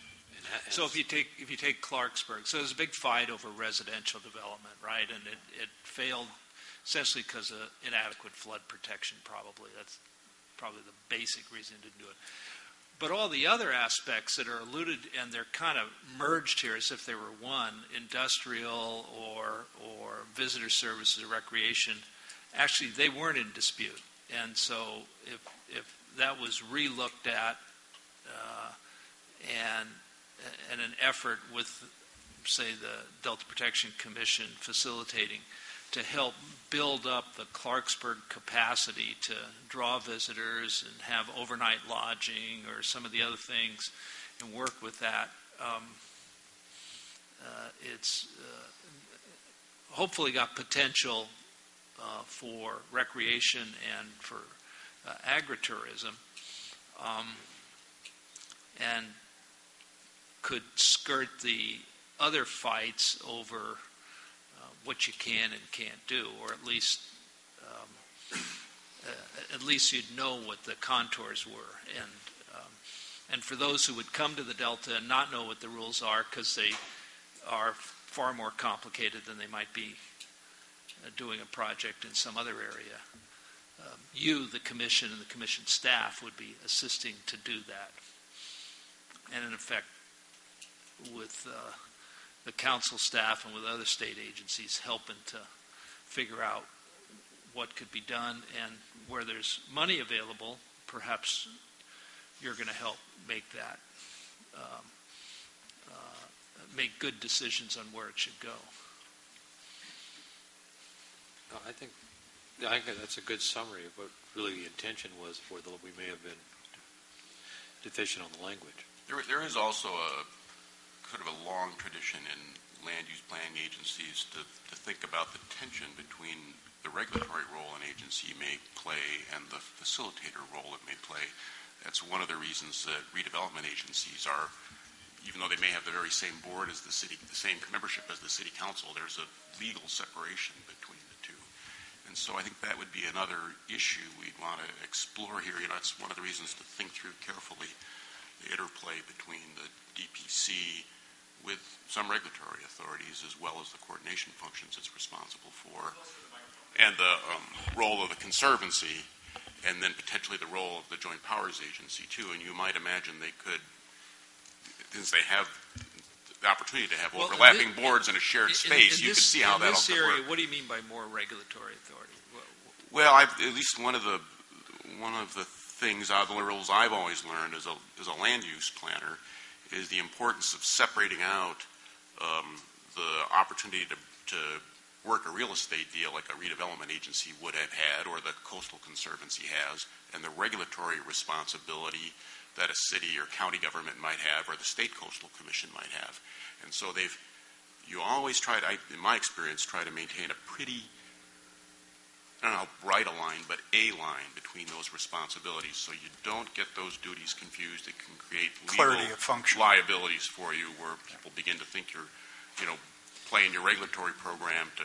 Speaker 6: So if you take Clarksburg, so there's a big fight over residential development, right? And it failed essentially because of inadequate flood protection. Probably that's probably the basic reason to do it. But all the other aspects that are alluded, and they're kind of merged here as if they were one, industrial or visitor services or recreation, actually they weren't in dispute. And so if that was re-looked at and an effort with, say, the Delta Protection Commission facilitating to help build up the Clarksburg capacity to draw visitors and have overnight lodging or some of the other things and work with that, it's hopefully got potential for recreation and for agritourism, and could skirt the other fights over what you can and can't do, or at least you'd know what the contours were. And for those who would come to the Delta and not know what the rules are, because they are far more complicated than they might be doing a project in some other area, you, the commission, and the commission staff would be assisting to do that. And in effect, with the council staff and with other state agencies helping to figure out what could be done, and where there's money available, perhaps you're going to help make that, make good decisions on where it should go.
Speaker 3: I think that's a good summary of what really the intention was, for though we may have been deficient on the language.
Speaker 2: There is also a kind of a long tradition in land use planning agencies to think about the tension between the regulatory role an agency may play and the facilitator role it may play. That's one of the reasons that redevelopment agencies are, even though they may have the very same board as the city, the same membership as the city council, there's a legal separation between the two. And so I think that would be another issue we'd want to explore here. You know, it's one of the reasons to think through carefully the interplay between the DPC with some regulatory authorities, as well as the coordination functions it's responsible for, and the role of the Conservancy, and then potentially the role of the Joint Powers Agency too. And you might imagine they could, since they have the opportunity to have overlapping boards in a shared space, you could see how that'll work.
Speaker 6: In this area, what do you mean by more regulatory authority?
Speaker 2: Well, at least one of the things, the rules I've always learned as a land use planner, is the importance of separating out the opportunity to work a real estate deal like a redevelopment agency would have had, or the Coastal Conservancy has, and the regulatory responsibility that a city or county government might have, or the State Coastal Commission might have. And so you always try to, in my experience, try to maintain a pretty, I don't know how bright a line, but a line between those responsibilities, so you don't get those duties confused. It can create
Speaker 1: Clarity of function.
Speaker 2: liabilities for you, where people begin to think you're, playing your regulatory program to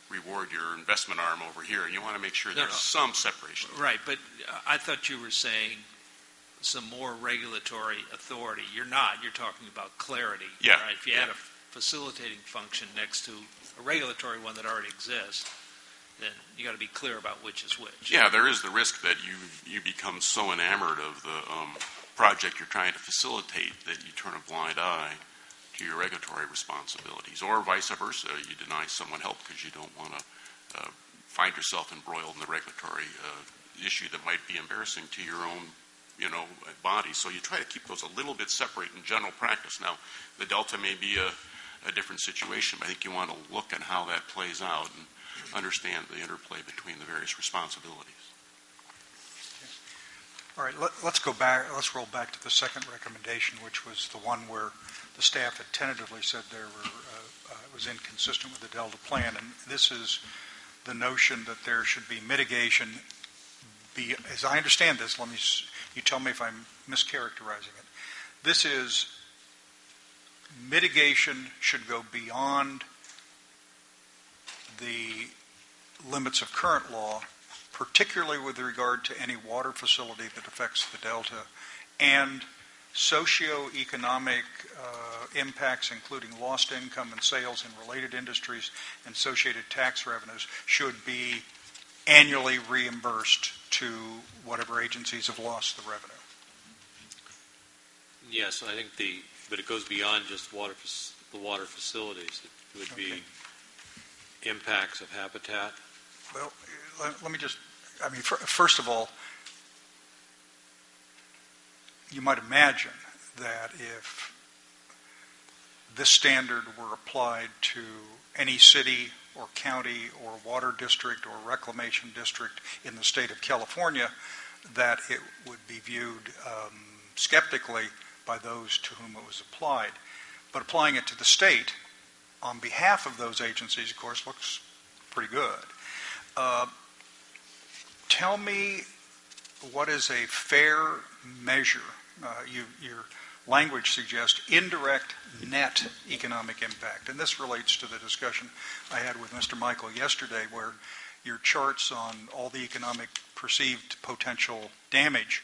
Speaker 2: reward your investment arm over here, and you want to make sure there's some separation.
Speaker 6: Right, but I thought you were saying some more regulatory authority. You're not. You're talking about clarity.
Speaker 2: Yeah.
Speaker 6: Right? If you had a facilitating function next to a regulatory one that already exists, then you got to be clear about which is which.
Speaker 2: Yeah, there is the risk that you become so enamored of the project you're trying to facilitate that you turn a blind eye to your regulatory responsibilities, or vice versa. You deny someone help because you don't want to find yourself embroiled in the regulatory issue that might be embarrassing to your own body. So you try to keep those a little bit separate in general practice. Now, the Delta may be a different situation, but I think you want to look at how that plays out and understand the interplay between the various responsibilities.
Speaker 1: All right, let's go back. Let's roll back to the second recommendation, which was the one where the staff had tentatively said it was inconsistent with the Delta plan, and this is the notion that there should be mitigation. As I understand this, you tell me if I'm mischaracterizing it. This is mitigation should go beyond the limits of current law, particularly with regard to any water facility that affects the Delta, and socioeconomic impacts, including lost income and sales in related industries and associated tax revenues, should be annually reimbursed to whatever agencies have lost the revenue.
Speaker 3: Yes, I think but it goes beyond just the water facilities. It would be impacts of habitat.
Speaker 1: Well, let me just, first of all, you might imagine that if this standard were applied to any city or county or water district or reclamation district in the state of California, that it would be viewed skeptically by those to whom it was applied. But applying it to the state on behalf of those agencies, of course, looks pretty good. Tell me what is a fair measure. Your language suggests indirect net economic impact, and this relates to the discussion I had with Mr. Michael yesterday, where your charts on all the economic perceived potential damage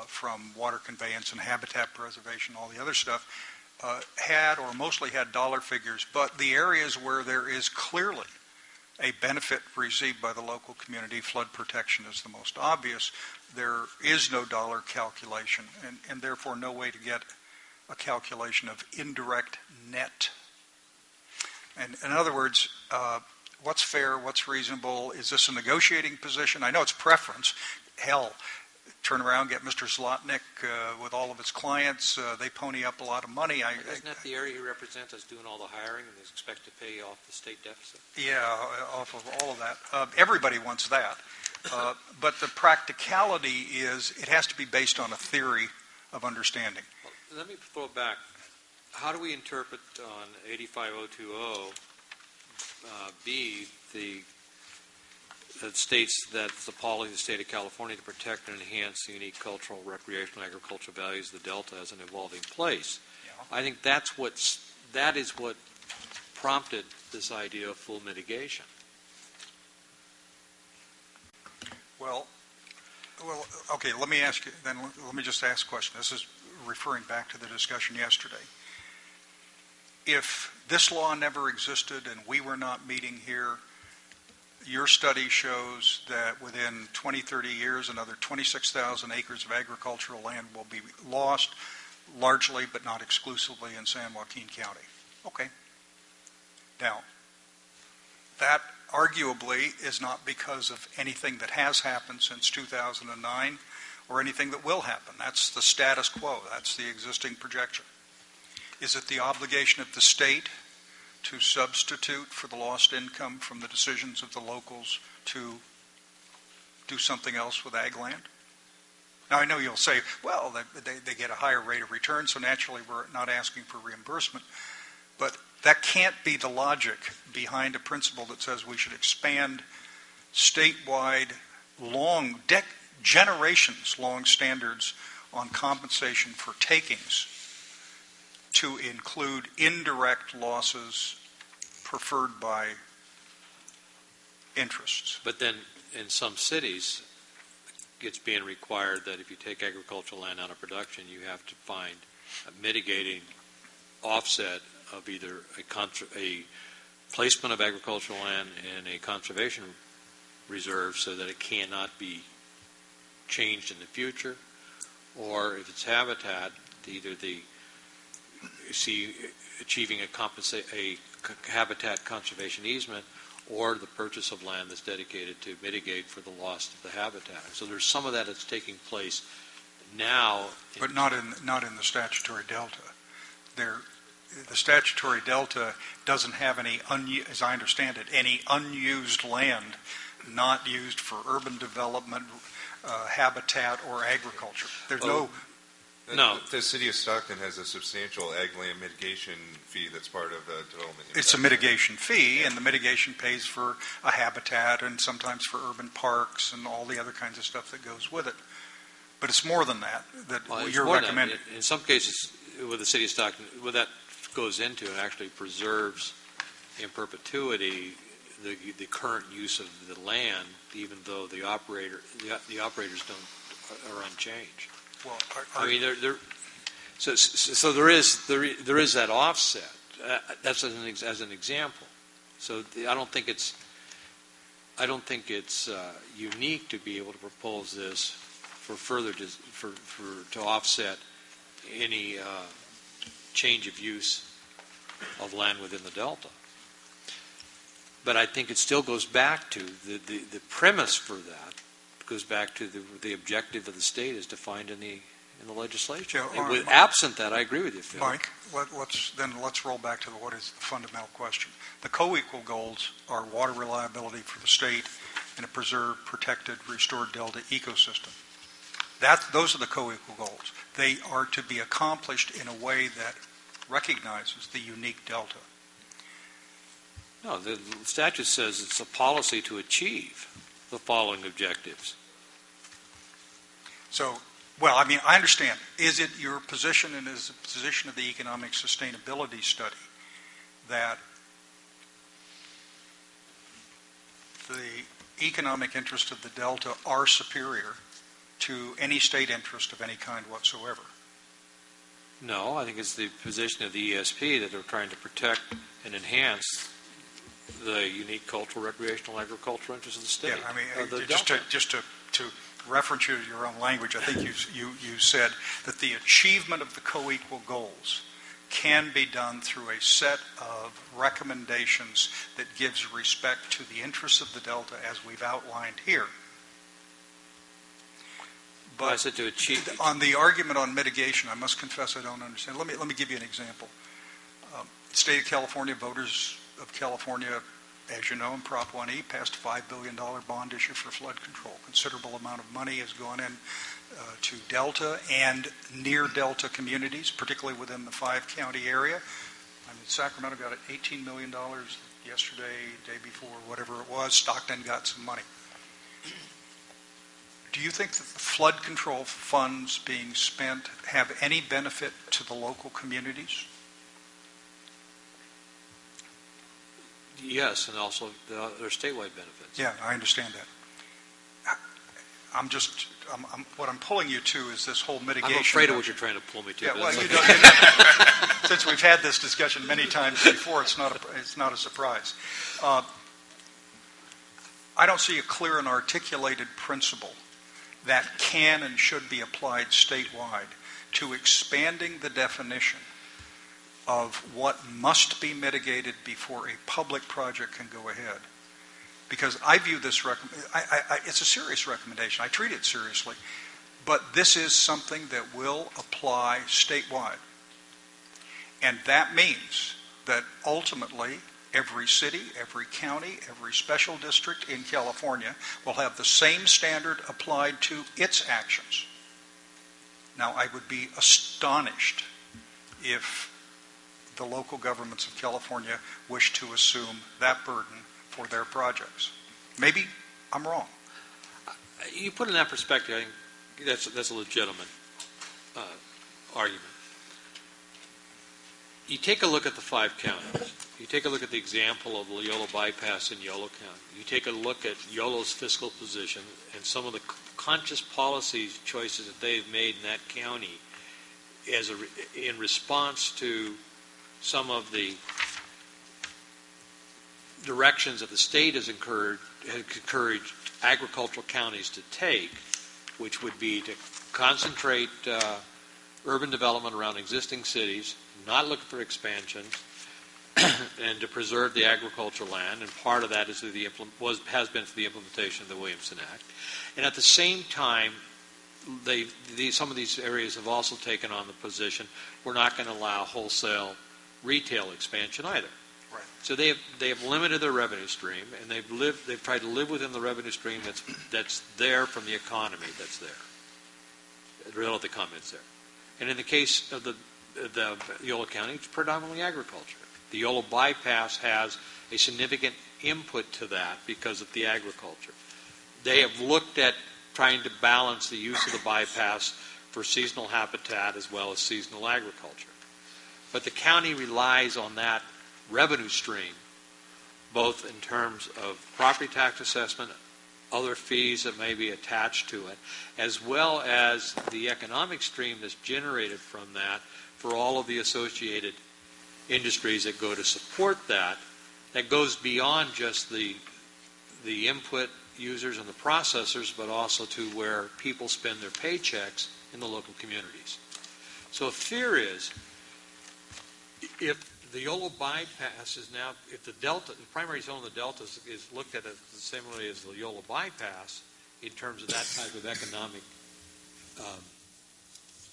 Speaker 1: from water conveyance and habitat preservation, all the other stuff, had or mostly had dollar figures, but the areas where there is clearly a benefit received by the local community, flood protection is the most obvious, there is no dollar calculation, and therefore no way to get a calculation of indirect net. And in other words, what's fair, what's reasonable? Is this a negotiating position? I know it's preference. Hell, turn around, get Mr. Zlotnick with all of his clients. They pony up a lot of money.
Speaker 3: Isn't that the area he represents as doing all the hiring and is expected to pay off the state deficit?
Speaker 1: Yeah, off of all of that. Everybody wants that. But the practicality is it has to be based on a theory of understanding.
Speaker 3: Well, let me throw it back. How do we interpret on 85020B that states that it's the policy of the state of California to protect and enhance the unique cultural, recreational, agricultural values of the Delta as an evolving place? Yeah. I think that is what prompted this idea of full mitigation. Well, okay, let me ask you, then let me just ask a question. This is referring back to the discussion yesterday. If this law never existed and we were not meeting here, your study shows that within 20, 30 years, another 26,000 acres of agricultural land will be lost, largely but not exclusively in San Joaquin County. Okay. Now, that arguably is not because of anything that has happened since 2009 or anything that will happen. That's the status quo. That's the existing projection. Is it the obligation of the state to substitute for the lost income from the decisions of the locals to do something else with ag land? Now, I know you'll say, well, they get a higher rate of return, so naturally we're not asking for reimbursement. But that can't be the logic behind a principle that says we should expand statewide, generations-long standards on compensation for takings to include indirect losses preferred by interests. But then in some cities, it's being required that if you take agricultural land out of production, you have to find a mitigating offset of either a placement of agricultural land in a conservation reserve so that it cannot be changed in the future, or if it's habitat, either achieving a habitat conservation easement, or the purchase of land that's dedicated to mitigate for the loss of the habitat. So there's some of that that's taking place now.
Speaker 1: But not in the statutory delta. The statutory delta doesn't have any, as I understand it, any unused land not used for urban development, habitat, or agriculture. There's no.
Speaker 4: The city of Stockton has a substantial ag land mitigation fee that's part of the development.
Speaker 1: It's a mitigation fee, and the mitigation pays for a habitat and sometimes for urban parks and all the other kinds of stuff that goes with it. But it's more than that you're recommending.
Speaker 3: In some cases, with the city of Stockton, what that goes into, it actually preserves in perpetuity the current use of the land, even though the operators are unchanged.
Speaker 1: Well,
Speaker 3: so there is that offset. That's as an example. So I don't think it's unique to be able to propose this for further to offset any change of use of land within the Delta. But I think it still goes back to the premise for that. Goes back to the objective of the state is defined in the legislature.
Speaker 1: Yeah,
Speaker 3: absent that, I agree with you, Phil.
Speaker 1: Mike, let's roll back to what is the fundamental question. The co-equal goals are water reliability for the state and a preserved, protected, restored delta ecosystem. Those are the co-equal goals. They are to be accomplished in a way that recognizes the unique delta.
Speaker 3: No, the statute says it's a policy to achieve the following objectives.
Speaker 1: So, well, I mean, I understand. Is it your position, and is the position of the economic sustainability study, that the economic interests of the Delta are superior to any state interest of any kind whatsoever?
Speaker 3: No, I think it's the position of the ESP that they're trying to protect and enhance the unique cultural, recreational, agricultural interests of the state.
Speaker 1: Yeah, I mean, just to reference you to your own language, I think you said that the achievement of the co-equal goals can be done through a set of recommendations that gives respect to the interests of the Delta as we've outlined here. But
Speaker 3: I said to achieve.
Speaker 1: On the argument on mitigation, I must confess I don't understand. Let me give you an example. State of California, voters of California, as you know, in Prop 1E, passed a $5 billion bond issue for flood control. Considerable amount of money has gone in to Delta and near Delta communities, particularly within the 5-county area. I mean, Sacramento got $18 million yesterday, day before, whatever it was. Stockton got some money. Do you think that the flood control funds being spent have any benefit to the local communities?
Speaker 3: Yes, and also there are statewide benefits.
Speaker 1: Yeah, I understand that. What I'm pulling you to is this whole mitigation.
Speaker 3: I'm afraid of what you're trying to pull me to.
Speaker 1: Yeah, well, since we've had this discussion many times before, it's not a surprise. I don't see a clear and articulated principle that can and should be applied statewide to expanding the definition of what must be mitigated before a public project can go ahead. Because I view this, it's a serious recommendation. I treat it seriously. But this is something that will apply statewide. And that means that ultimately every city, every county, every special district in California will have the same standard applied to its actions. Now, I would be astonished if the local governments of California wish to assume that burden for their projects. Maybe I'm wrong.
Speaker 3: You put it in that perspective, I think that's a legitimate argument. You take a look at the 5 counties. You take a look at the example of the Yolo bypass in Yolo County. You take a look at Yolo's fiscal position and some of the conscious policy choices that they've made in that county in response to some of the directions that the state has encouraged agricultural counties to take, which would be to concentrate urban development around existing cities, not look for expansions, and to preserve the agricultural land, and part of that is through has been through the implementation of the Williamson Act. And at the same time, some of these areas have also taken on the position we're not going to allow wholesale retail expansion either.
Speaker 1: Right.
Speaker 3: So they have limited their revenue stream, and they've tried to live within the revenue stream that's there from the economy that's there, the relative economy that's there. And in the case of the Yolo County, it's predominantly agriculture. The Yolo bypass has a significant input to that because of the agriculture. They have looked at trying to balance the use of the bypass for seasonal habitat as well as seasonal agriculture. But the county relies on that revenue stream, both in terms of property tax assessment, other fees that may be attached to it, as well as the economic stream that's generated from that for all of the associated industries that go to support that goes beyond just the input users and the processors, but also to where people spend their paychecks in the local communities. So a fear is, if the Yolo bypass is now, if the primary zone of the Delta is looked at as similarly as the Yolo bypass in terms of that type of economic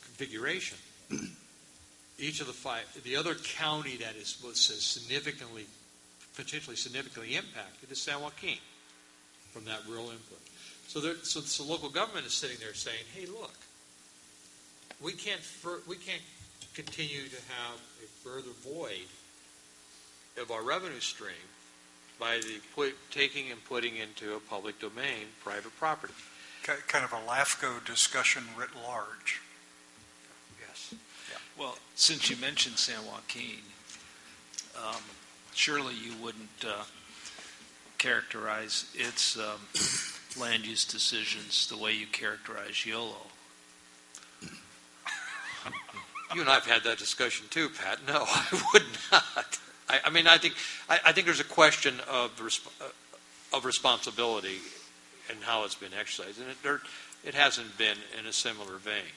Speaker 3: configuration, each of the other county that is potentially significantly impacted is San Joaquin from that rural input. So the local government is sitting there saying, hey, look, we can't continue to have a further void of our revenue stream by taking and putting into a public domain private property.
Speaker 1: Kind of a LAFCO discussion writ large.
Speaker 3: Yes.
Speaker 6: Well, since you mentioned San Joaquin, surely you wouldn't characterize its land use decisions the way you characterize Yolo.
Speaker 3: You and I have had that discussion too, Pat. No, I would not. I think there's a question of responsibility and how it's been exercised, and it hasn't been in a similar vein.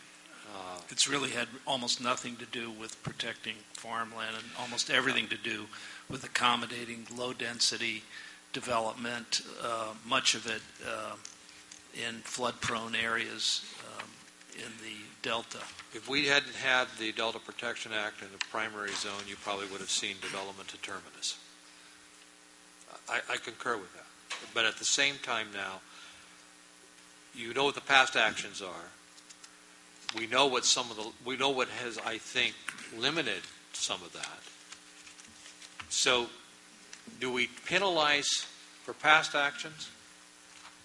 Speaker 6: It's really had almost nothing to do with protecting farmland and almost everything to do with accommodating low-density development, much of it in flood-prone areas in the Delta.
Speaker 3: If we hadn't had the Delta Protection Act in the primary zone, you probably would have seen development to terminus. I concur with that. But at the same time now, you know what the past actions are. We know what has, I think, limited some of that. So, do we penalize for past actions,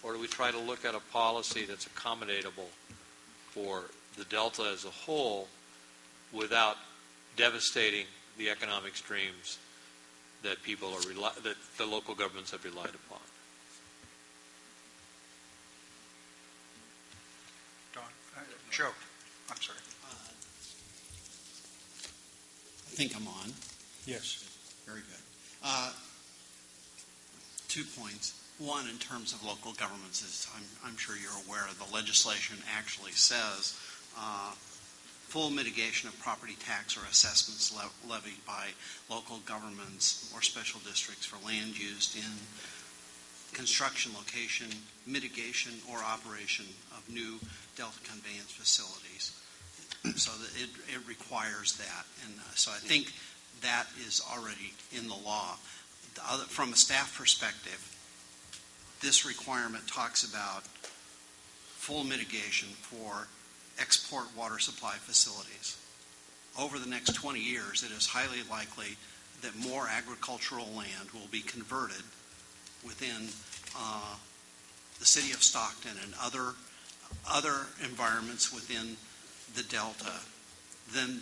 Speaker 3: or do we try to look at a policy that's accommodatable for the Delta as a whole without devastating the economic streams that that the local governments have relied upon?
Speaker 1: Don? Joe, I'm sorry.
Speaker 7: I think I'm on.
Speaker 1: Yes.
Speaker 7: Very good. 2 points. One, in terms of local governments, is I'm sure you're aware, the legislation actually says full mitigation of property tax or assessments levied by local governments or special districts for land used in construction, location, mitigation, or operation of new Delta conveyance facilities. So that it requires that. And so I think that is already in the law. From a staff perspective, this requirement talks about full mitigation for export water supply facilities. Over the next 20 years, it is highly likely that more agricultural land will be converted within the city of Stockton and other environments within the Delta than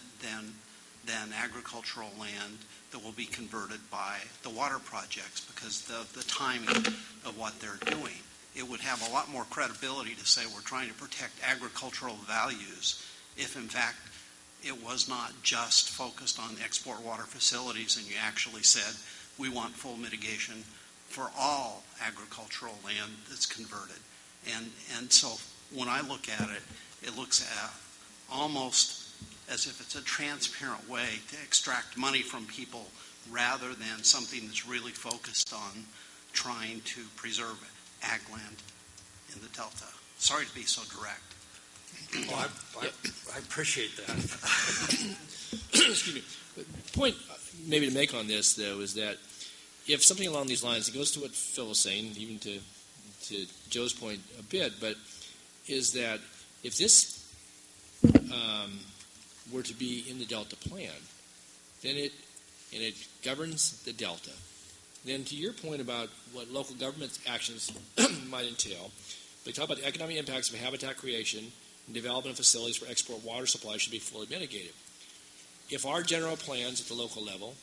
Speaker 7: agricultural land that will be converted by the water projects because of the timing of what they're doing. It would have a lot more credibility to say we're trying to protect agricultural values if, in fact, it was not just focused on export water facilities and you actually said we want full mitigation for all agricultural land that's converted. And so when I look at it, it looks at almost as if it's a transparent way to extract money from people rather than something that's really focused on trying to preserve ag land in the Delta. Sorry to be so direct.
Speaker 3: Oh, I appreciate that.
Speaker 5: Excuse me. The point maybe to make on this, though, is that if something along these lines, it goes to what Phil was saying, even to Joe's point a bit, but is that if this were to be in the Delta plan, then it governs the Delta. Then to your point about what local government actions might entail, they talk about the economic impacts of habitat creation and development of facilities for export water supply should be fully mitigated. If our general plans at the local level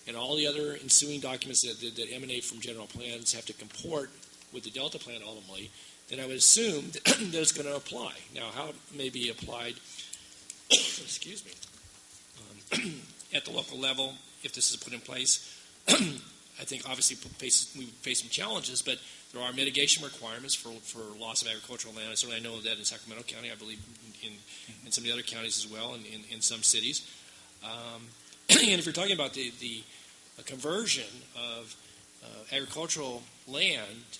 Speaker 5: and all the other ensuing documents that emanate from general plans have to comport with the Delta plan ultimately, then I would assume that it's going to apply. Now, how it may be applied, excuse me, at the local level, if this is put in place, I think obviously we face some challenges, but there are mitigation requirements for loss of agricultural land. Certainly I know that in Sacramento County, I believe in some of the other counties as well, and in some cities. And if you're talking about the conversion of agricultural land,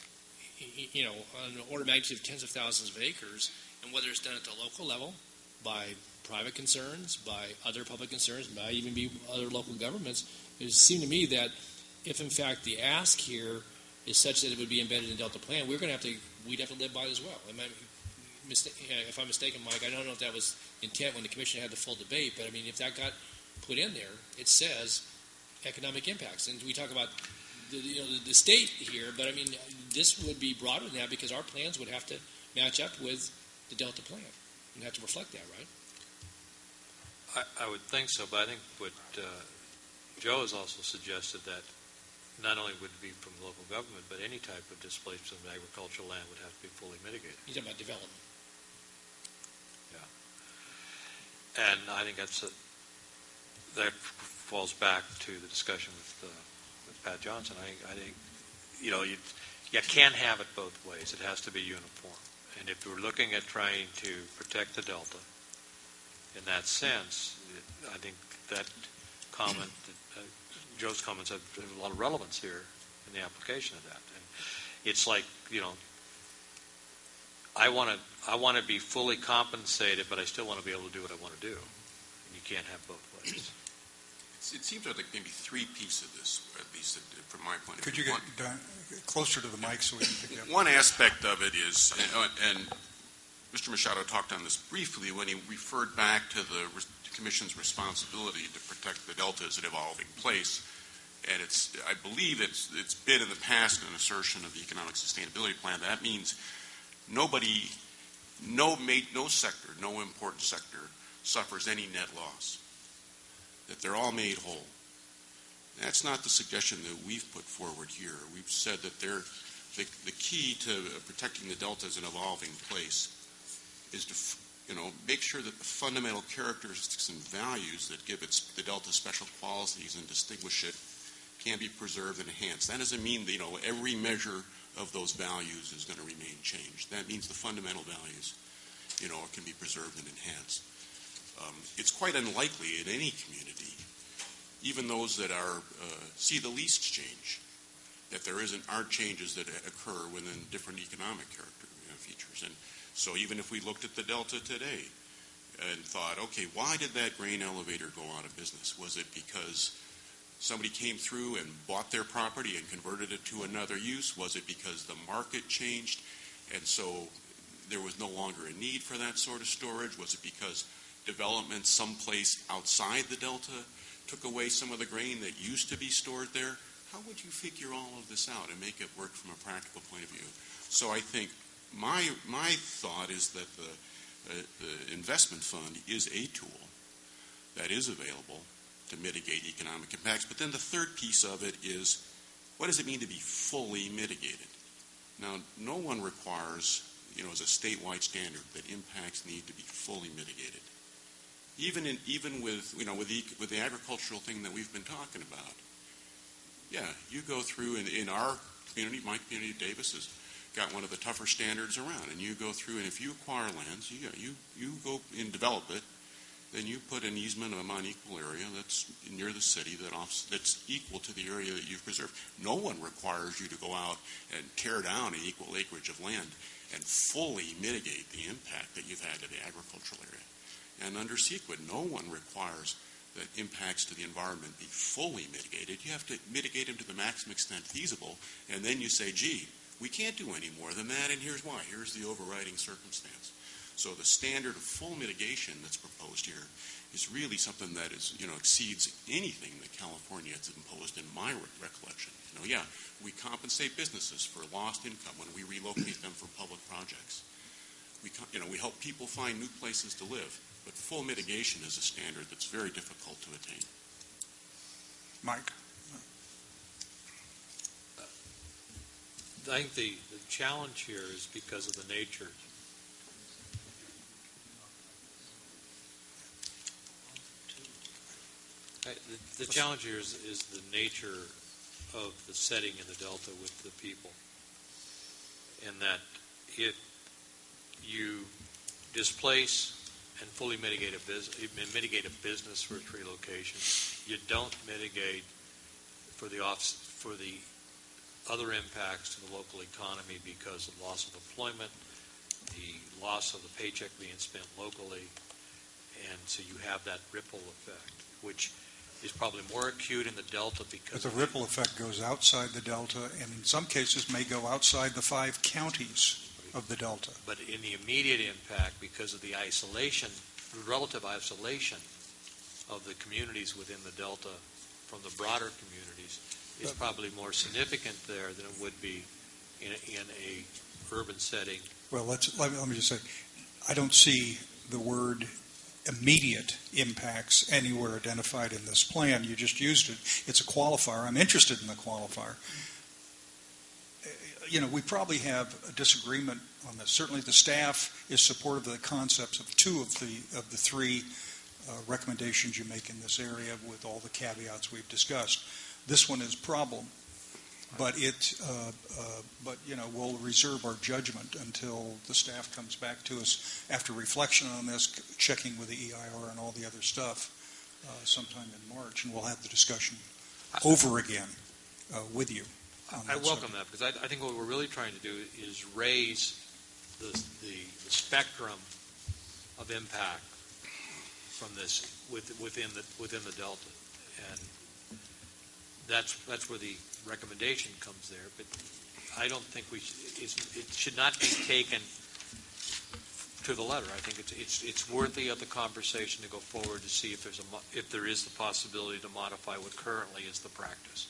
Speaker 5: on an order of magnitude of tens of thousands of acres, and whether it's done at the local level by private concerns, by other public concerns, by even be other local governments, it would seem to me that if in fact the ask here is such that it would be embedded in Delta Plan, we'd have to live by it as well. If I'm mistaken, Mike, I don't know if that was intent when the commission had the full debate, but I mean, if that got put in there, it says economic impacts, and we talk about the state here, but I mean, this would be broader than that because our plans would have to match up with the Delta Plan and have to reflect that, right?
Speaker 3: I would think so, but I think what Joe has also suggested that not only would it be from local government, but any type of displacement of agricultural land would have to be fully mitigated.
Speaker 5: You're talking about development.
Speaker 3: Yeah. And I think that falls back to the discussion with Pat Johnson. I think you can't have it both ways. It has to be uniform. And if we're looking at trying to protect the Delta in that sense, I think that comment, Joe's comments have a lot of relevance here in the application of that. And it's like, I want to be fully compensated, but I still want to be able to do what I want to do. And you can't have both ways.
Speaker 2: It seems like maybe three pieces of this, at least from my point of view.
Speaker 1: Could you get closer to the mic so we can pick it up?
Speaker 2: One aspect of it is, and Mr. Machado talked on this briefly when he referred back to the Commission's responsibility to protect the Delta as an evolving place. And I believe it's been in the past an assertion of the Economic Sustainability Plan. That means no sector, no important sector suffers any net loss, that they're all made whole. That's not the suggestion that we've put forward here. We've said that the key to protecting the Delta as an evolving place is to make sure that the fundamental characteristics and values that give the Delta special qualities and distinguish it can be preserved and enhanced. That doesn't mean that every measure of those values is going to remain changed. That means the fundamental values can be preserved and enhanced. It's quite unlikely in any community, even those that see the least change, that there aren't changes that occur within different economic character features. And so even if we looked at the Delta today and thought, okay, why did that grain elevator go out of business? Was it because somebody came through and bought their property and converted it to another use? Was it because the market changed and so there was no longer a need for that sort of storage? Was it because development someplace outside the Delta took away some of the grain that used to be stored there? How would you figure all of this out and make it work from a practical point of view? So I think my thought is that the investment fund is a tool that is available to mitigate economic impacts. But then the third piece of it is, what does it mean to be fully mitigated? Now, no one requires, as a statewide standard, that impacts need to be fully mitigated. Even with the agricultural thing that we've been talking about. Yeah, you go through in our community, my community, Davis has got one of the tougher standards around, and you go through, and if you acquire lands, you go and develop it, then you put an easement of a unequal area that's near the city that's equal to the area that you've preserved. No one requires you to go out and tear down an equal acreage of land and fully mitigate the impact that you've had to the agricultural area. And under CEQA, no one requires that impacts to the environment be fully mitigated. You have to mitigate them to the maximum extent feasible, and then you say, gee, we can't do any more than that, and here's why. Here's the overriding circumstance. So the standard of full mitigation that's proposed here is really something that is, exceeds anything that California has imposed in my recollection. We compensate businesses for lost income when we relocate them for public projects. We help people find new places to live, but full mitigation is a standard that's very difficult to attain.
Speaker 1: Mike?
Speaker 3: I think the challenge here is because of the nature. The challenge here is the nature of the setting in the Delta with the people. And that if you displace and fully mitigate a business for its relocation, you don't mitigate for the other impacts to the local economy because of loss of employment, the loss of the paycheck being spent locally, and so you have that ripple effect, which is probably more acute in the Delta because
Speaker 1: But the ripple effect goes outside the Delta, and in some cases may go outside the 5 counties of the Delta.
Speaker 3: But in the immediate impact, because of the isolation, the relative isolation of the communities within the Delta from the broader communities, is probably more significant there than it would be in a urban setting.
Speaker 1: Well, let me just say, I don't see the word immediate impacts anywhere identified in this plan. You just used it. It's a qualifier. I'm interested in the qualifier. We probably have a disagreement on this. Certainly the staff is supportive of the concepts of 2 of the 3 recommendations you make in this area with all the caveats we've discussed. This one is problem, but we'll reserve our judgment until the staff comes back to us after reflection on this, checking with the EIR and all the other stuff sometime in March, and we'll have the discussion over again with you.
Speaker 3: I welcome that because I think what we're really trying to do is raise the spectrum of impact from this within the Delta, and that's where the recommendation comes there. But I don't think it should not be taken to the letter. I think it's worthy of the conversation to go forward to see if there is the possibility to modify what currently is the practice.